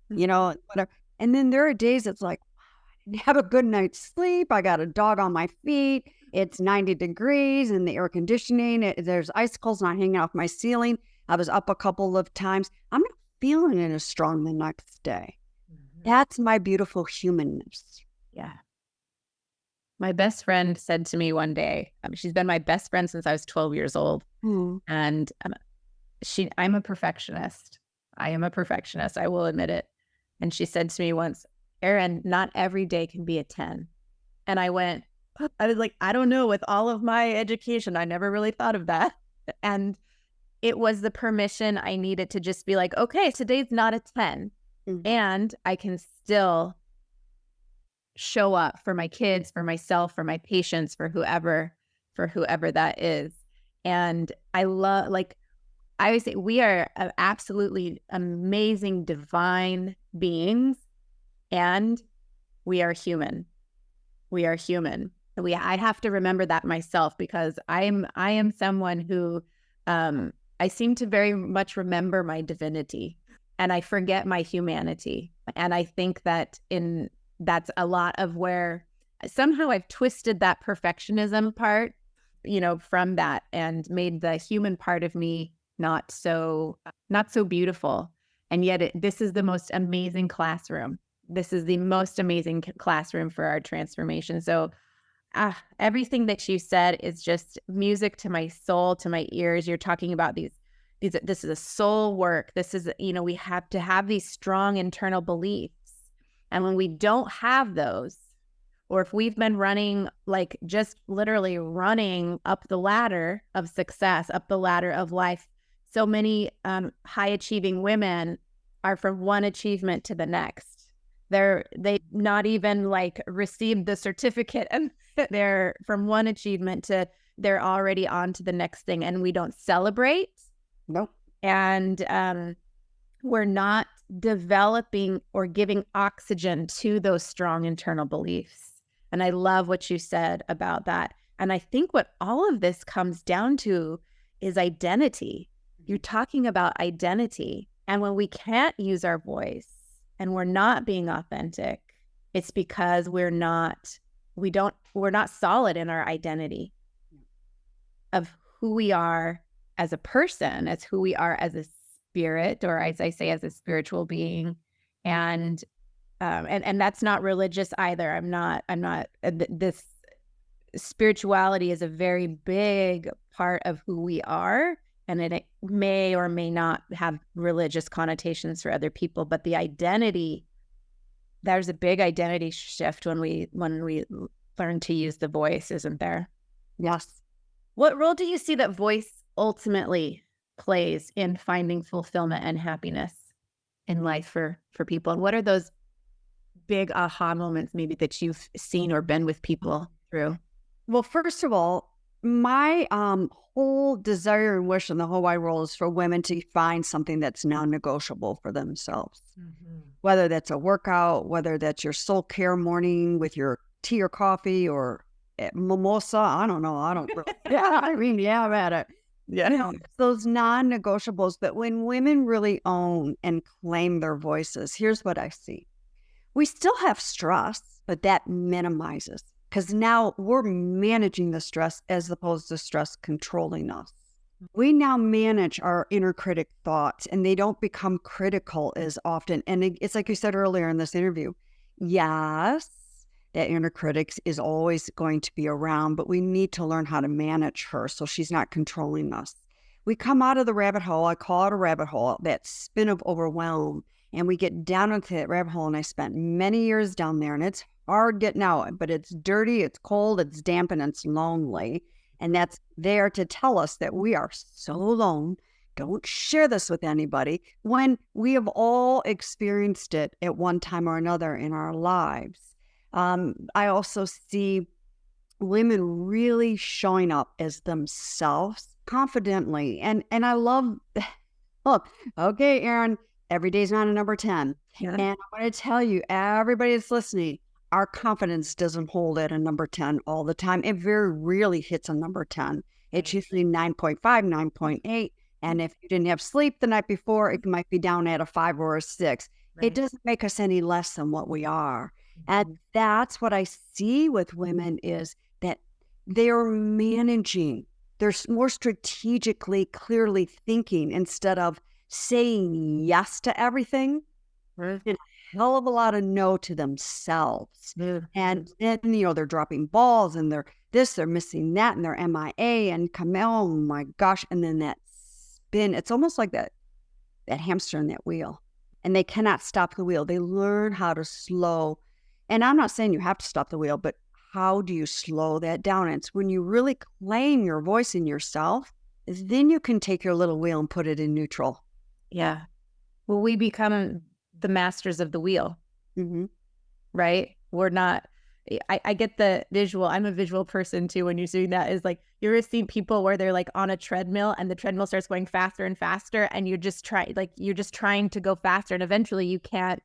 whatever. And then there are days it's like, I didn't have a good night's sleep. I got a dog on my feet. It's 90 degrees in the air conditioning. There's icicles not hanging off my ceiling. I was up a couple of times. I'm not feeling it as strong the next day. That's my beautiful humanness. Yeah. My best friend said to me one day, she's been my best friend since I was 12 years old. And I'm a perfectionist. I am a perfectionist. I will admit it. And she said to me once, "Erin, not every day can be a 10. And I was like, I don't know, with all of my education, I never really thought of that. And it was the permission I needed to just be like, okay, today's not a 10. And I can still show up for my kids, for myself, for my patients, for whoever that is. And I love, I always say, we are absolutely amazing, divine beings, and we are human. We are human. I have to remember that myself, because I am someone who I seem to very much remember my divinity, and I forget my humanity. And I think that that's a lot of where somehow I've twisted that perfectionism part, from that, and made the human part of me not so beautiful. And yet this is the most amazing classroom. This is the most amazing classroom for our transformation. So everything that you said is just music to my soul, to my ears. You're talking about these this is a soul work. This is, we have to have these strong internal beliefs. And when we don't have those, or if we've been running, like just literally running up the ladder of success, up the ladder of life, so many high achieving women are from one achievement to the next. They not even like received the certificate, and they're from one achievement to they're already on to the next thing, and we don't celebrate. Nope. And we're not developing or giving oxygen to those strong internal beliefs. And I love what you said about that. And I think what all of this comes down to is identity. You're talking about identity. And when we can't use our voice and we're not being authentic, it's because we're not solid in our identity of who we are as a person, as who we are as a spirit, or as I say, as a spiritual being. And that's not religious either. This spirituality is a very big part of who we are. And it may or may not have religious connotations for other people, but the identity, there's a big identity shift when we learn to use the voice, isn't there? Yes. What role do you see that voice ultimately plays in finding fulfillment and happiness in life for people? And what are those big aha moments maybe that you've seen or been with people through? Well, first of all, my whole desire and wish in the whole wide world is for women to find something that's non-negotiable for themselves. Mm-hmm. Whether that's a workout, whether that's your soul care morning with your tea or coffee or mimosa. I don't know. I'm at it. Yeah. Those non-negotiables. But when women really own and claim their voices, here's what I see. We still have stress, but that minimizes. Because now we're managing the stress as opposed to stress controlling us. We now manage our inner critic thoughts, and they don't become critical as often. And it's like you said earlier in this interview. Yes, that inner critic is always going to be around, but we need to learn how to manage her so she's not controlling us. We come out of the rabbit hole, I call it a rabbit hole, that spin of overwhelm, and we get down into that rabbit hole. And I spent many years down there, and it's hard getting out, but it's dirty, it's cold, it's damp, and it's lonely. And that's there to tell us that we are so alone. Don't share this with anybody, when we have all experienced it at one time or another in our lives. I also see women really showing up as themselves confidently. And I love, look, okay, Erin, every day's not a number 10. Yeah. And I want to tell you, everybody that's listening, our confidence doesn't hold at a number 10 all the time. It very rarely hits a number 10. It's usually 9.5, 9.8. And if you didn't have sleep the night before, it might be down at a 5 or a 6. Right. It doesn't make us any less than what we are. Mm-hmm. And that's what I see with women, is that they're managing. They're more strategically, clearly thinking instead of saying yes to everything. Mm-hmm. And a hell of a lot of no to themselves. Mm-hmm. And then, they're dropping balls, and they're missing that, and they're MIA, and oh my gosh. And then that spin, it's almost like that hamster in that wheel. And they cannot stop the wheel. They learn how to slow. And I'm not saying you have to stop the wheel, but how do you slow that down? And it's when you really claim your voice in yourself, then you can take your little wheel and put it in neutral. Yeah. Well, we become the masters of the wheel, mm-hmm. right? We're not, I get the visual. I'm a visual person too. When you're doing that, is like, you ever seen people where they're like on a treadmill and the treadmill starts going faster and faster, and you're just trying to go faster, and eventually you can't,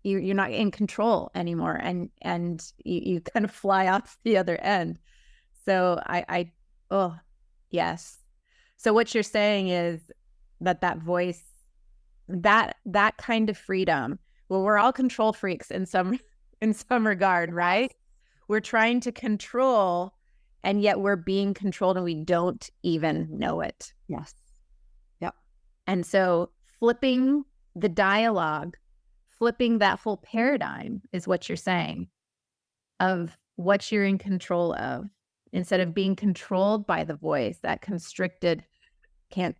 you're not in control anymore, and you kind of fly off the other end. So oh yes. So what you're saying is that voice, that kind of freedom. Well, we're all control freaks in some regard, right? We're trying to control, and yet we're being controlled, and we don't even know it. Yes. Yep. And so flipping the dialogue, flipping that whole paradigm is what you're saying, of what you're in control of, instead of being controlled by the voice, that constricted, can't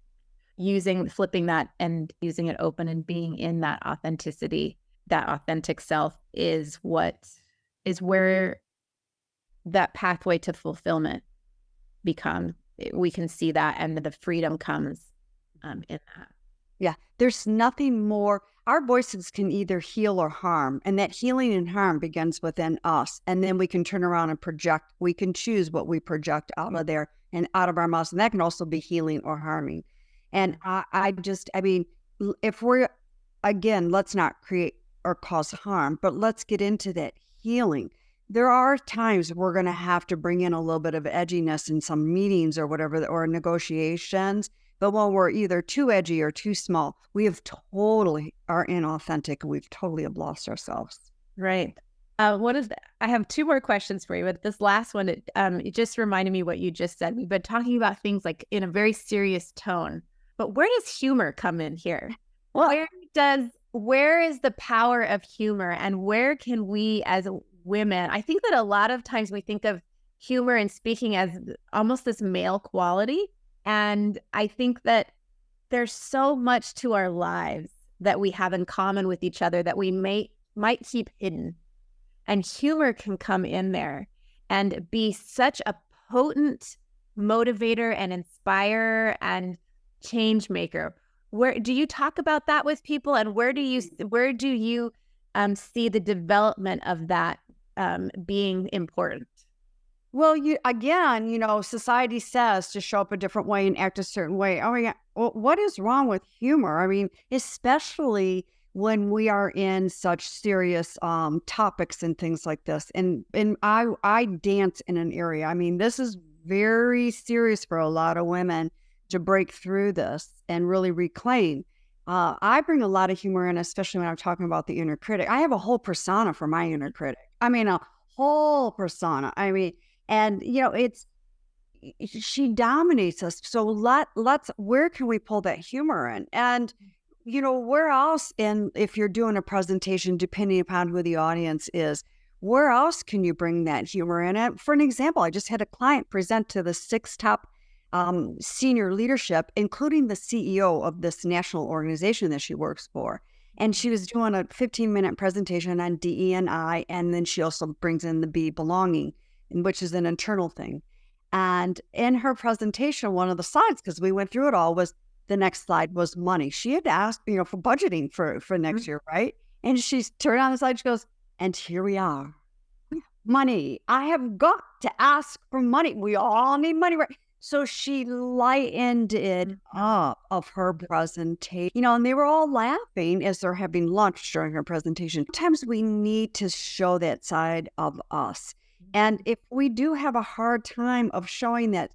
flipping that and using it open and being in that authenticity, that authentic self is where that pathway to fulfillment becomes. We can see that, and the freedom comes in that. Yeah, there's nothing more. Our voices can either heal or harm, and that healing and harm begins within us. And then we can turn around and project. We can choose what we project out of there and out of our mouths, and that can also be healing or harming. And I mean, if we're, again, let's not create or cause harm, but let's get into that healing. There are times we're going to have to bring in a little bit of edginess in some meetings or whatever, or negotiations. But when we're either too edgy or too small, we have totally are inauthentic. We've totally have lost ourselves. Right. I have two more questions for you, but this last one, it just reminded me what you just said. We've been talking about things like in a very serious tone, but where does humor come in here? Well, where is the power of humor, and where can we as women, I think that a lot of times we think of humor and speaking as almost this male quality. And I think that there's so much to our lives that we have in common with each other that we might keep hidden. And humor can come in there and be such a potent motivator and inspirer and change maker. Where do you talk about that with people, and where do you see the development of that being important? Well, society says to show up a different way and act a certain way. Oh, yeah. Well, what is wrong with humor? I mean, especially when we are in such serious topics and things like this. And I dance in an area. I mean, this is very serious for a lot of women to break through this and really reclaim. I bring a lot of humor in, especially when I'm talking about the inner critic. I have a whole persona for my inner critic. I mean, a whole persona. I mean, and she dominates us. So where can we pull that humor in? And where else? And if you're doing a presentation, depending upon who the audience is, where else can you bring that humor in? And for an example, I just had a client present to the 6 top senior leadership, including the CEO of this national organization that she works for. And she was doing a 15-minute presentation on DE&I, and then she also brings in the B, belonging, which is an internal thing. And in her presentation, one of the slides, because we went through it all, was the next slide was money. She had asked, for budgeting for next year, right? And she turned on the slide, she goes, and here we are. Money. I have got to ask for money. We all need money, right? So she lightened it up of her presentation, and they were all laughing as they're having lunch during her presentation. Sometimes we need to show that side of us. And if we do have a hard time of showing that,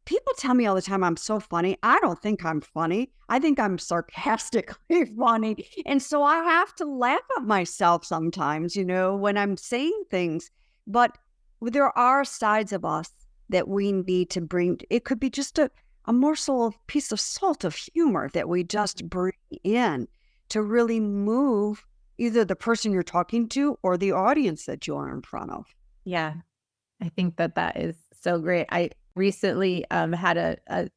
people tell me all the time, I'm so funny. I don't think I'm funny. I think I'm sarcastically funny. And so I have to laugh at myself sometimes, when I'm saying things. But there are sides of us that we need to bring. It could be just a morsel of piece of salt of humor that we just bring in to really move either the person you're talking to or the audience that you are in front of. Yeah, I think that is so great. I recently had a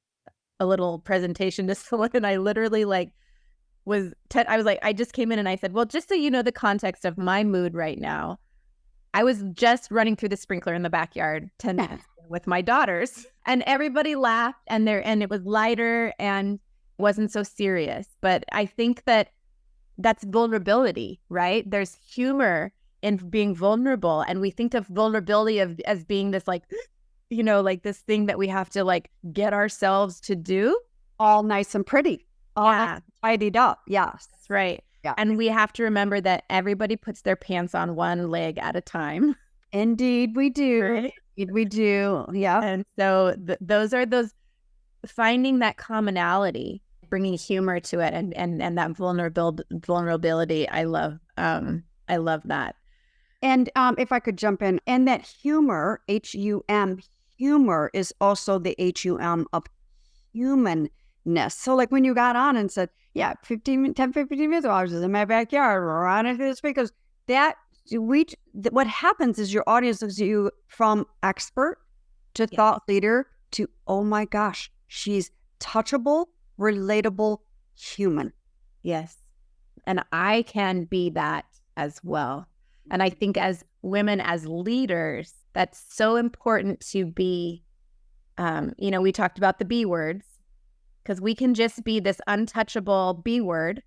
little presentation to someone, and I literally I just came in and I said, well, just so you know the context of my mood right now, I was just running through the sprinkler in the backyard 10 minutes with my daughters, and everybody laughed, and it was lighter and wasn't so serious. But I think that's vulnerability, right? There's humor in being vulnerable, and we think of vulnerability as being this this thing that we have to get ourselves to do all nice and pretty, all tidied up. Yes, that's right. Yeah. And we have to remember that everybody puts their pants on one leg at a time. Indeed, we do. Right? Indeed, we do. Yeah. And so those finding that commonality, bringing humor to it, and that vulnerability. I love that. And if I could jump in, and that humor, H-U-M, humor is also the H-U-M of humanness. So when you got on and said, 15 minutes, I was just in my backyard running through the speakers, what happens is your audience looks at you from expert to thought leader to, oh my gosh, she's touchable, relatable human. Yes. And I can be that as well. And I think as women, as leaders, that's so important to be, we talked about the B words, because we can just be this untouchable B word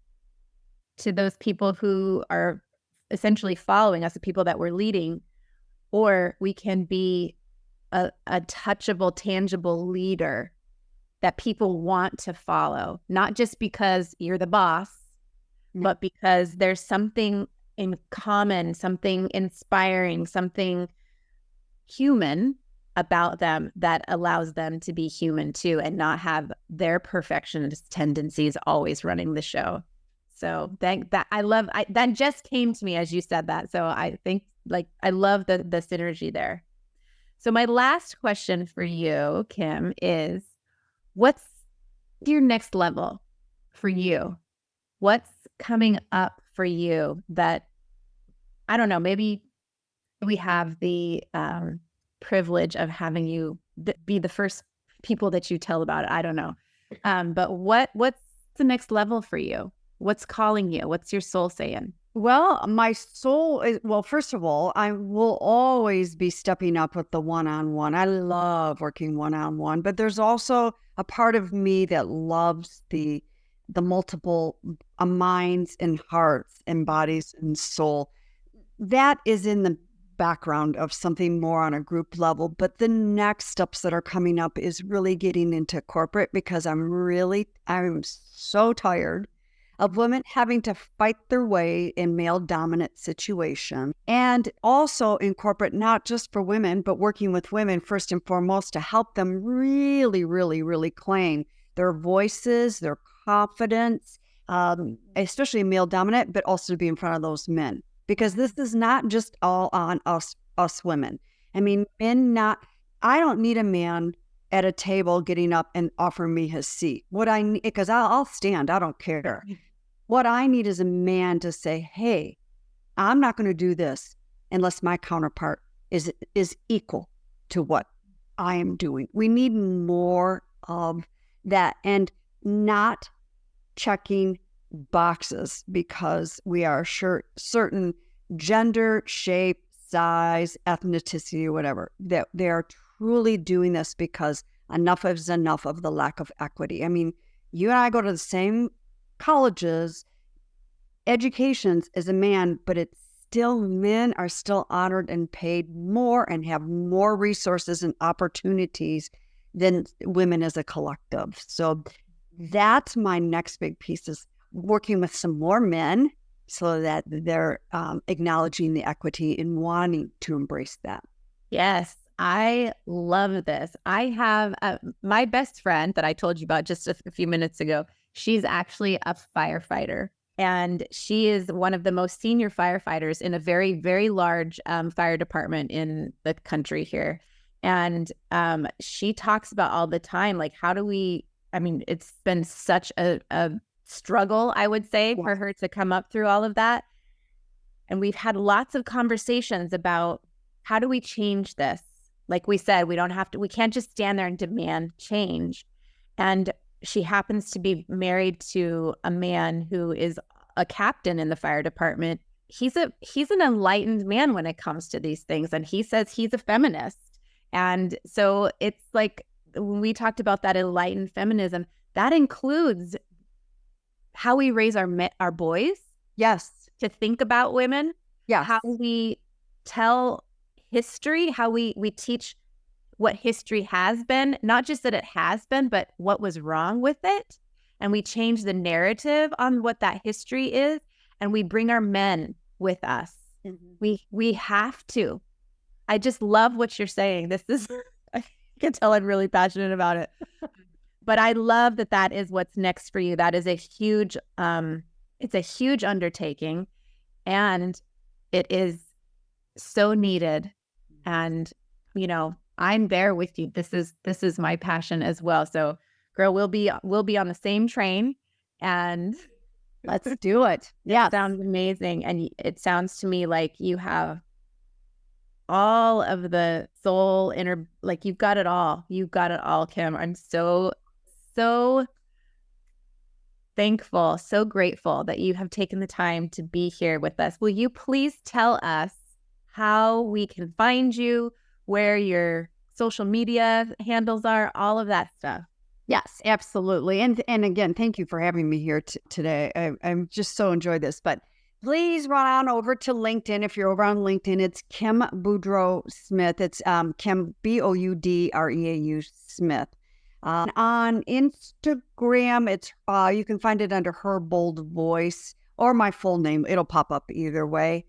to those people who are essentially following us, the people that we're leading, or we can be a touchable, tangible leader that people want to follow, not just because you're the boss, but because there's something in common, something inspiring, something human about them that allows them to be human too, and not have their perfectionist tendencies always running the show. So that just came to me as you said that. So I think I love the synergy there. So my last question for you, Kim, is what's your next level for you? What's coming up for you that, I don't know, maybe we have the privilege of having you be the first people that you tell about it. I don't know. But what's the next level for you? What's calling you? What's your soul saying? Well, my soul is, well, first of all, I will always be stepping up with the one-on-one. I love working one-on-one, but there's also a part of me that loves the multiple minds and hearts and bodies and soul. That is in the background of something more on a group level. But the next steps that are coming up is really getting into corporate, because I'm so tired of women having to fight their way in male dominant situation, and also in corporate, not just for women, but working with women first and foremost to help them really, really, really claim their voices, their confidence, especially male dominant, but also to be in front of those men, because this is not just all on us women. I mean, I don't need a man at a table getting up and offering me his seat. What I need, because I'll stand, I don't care. What I need is a man to say, hey, I'm not going to do this unless my counterpart is equal to what I am doing. We need more of that, and not checking boxes because we are certain gender, shape, size, ethnicity, or whatever. That they are truly doing this because enough is enough of the lack of equity. I mean, you and I go to the same colleges, educations as a man, but it's still, men are still honored and paid more and have more resources and opportunities than women as a collective. So that's my next big piece, is working with some more men so that they're acknowledging the equity and wanting to embrace that. Yes, I love this. I have my best friend that I told you about just a few minutes ago. She's actually a firefighter, and she is one of the most senior firefighters in a very, very large fire department in the country here. And she talks about all the time, like, it's been such a struggle, I would say, for her to come up through all of that. And we've had lots of conversations about how do we change this? Like we said, we can't just stand there and demand change. And she happens to be married to a man who is a captain in the fire department. He's an enlightened man when it comes to these things. And he says he's a feminist. And so it's like, when we talked about that enlightened feminism, that includes how we raise our boys. Yes. To think about women. Yes. How we tell history, how we teach what history has been, not just that it has been, but what was wrong with it. And we change the narrative on what that history is, and we bring our men with us. Mm-hmm. We have to. I just love what you're saying. I can tell I'm really passionate about it. But I love that is what's next for you. That is a huge, it's a huge undertaking, and it is so needed. And, I'm there with you. This is my passion as well. So, girl, we'll be on the same train, and let's do it. Yeah. It sounds amazing. And it sounds to me like you have all of the soul you've got it all. You've got it all, Kim. I'm so thankful, so grateful that you have taken the time to be here with us. Will you please tell us how we can find you, where your social media handles are, all of that stuff? Yes, absolutely. And again, thank you for having me here today. I'm just so enjoyed this. But please run on over to LinkedIn. If you're over on LinkedIn, it's Kim Boudreau Smith. It's Kim Boudreau Smith. On Instagram, it's you can find it under Her Bold Voice or my full name. It'll pop up either way.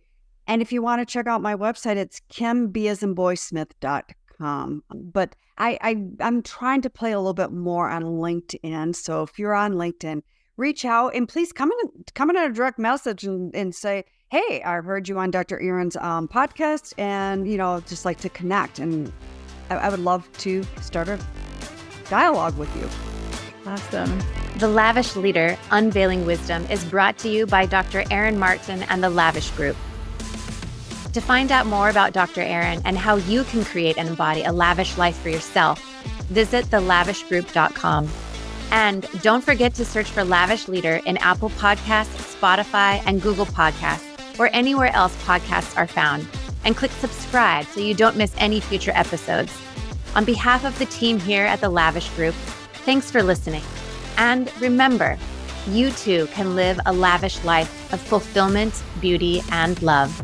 And if you want to check out my website, it's kimboisandboysmith.com. But I'm trying to play a little bit more on LinkedIn. So if you're on LinkedIn, reach out and please come in a direct message and say, hey, I heard you on Dr. Erin's podcast and, just like to connect. And I would love to start a dialogue with you. Awesome. The Lavish Leader, Unveiling Wisdom is brought to you by Dr. Erin Martin and the Lavish Group. To find out more about Dr. Erin and how you can create and embody a lavish life for yourself, visit thelavishgroup.com. And don't forget to search for Lavish Leader in Apple Podcasts, Spotify, and Google Podcasts, or anywhere else podcasts are found. And click subscribe so you don't miss any future episodes. On behalf of the team here at the Lavish Group, thanks for listening. And remember, you too can live a lavish life of fulfillment, beauty, and love.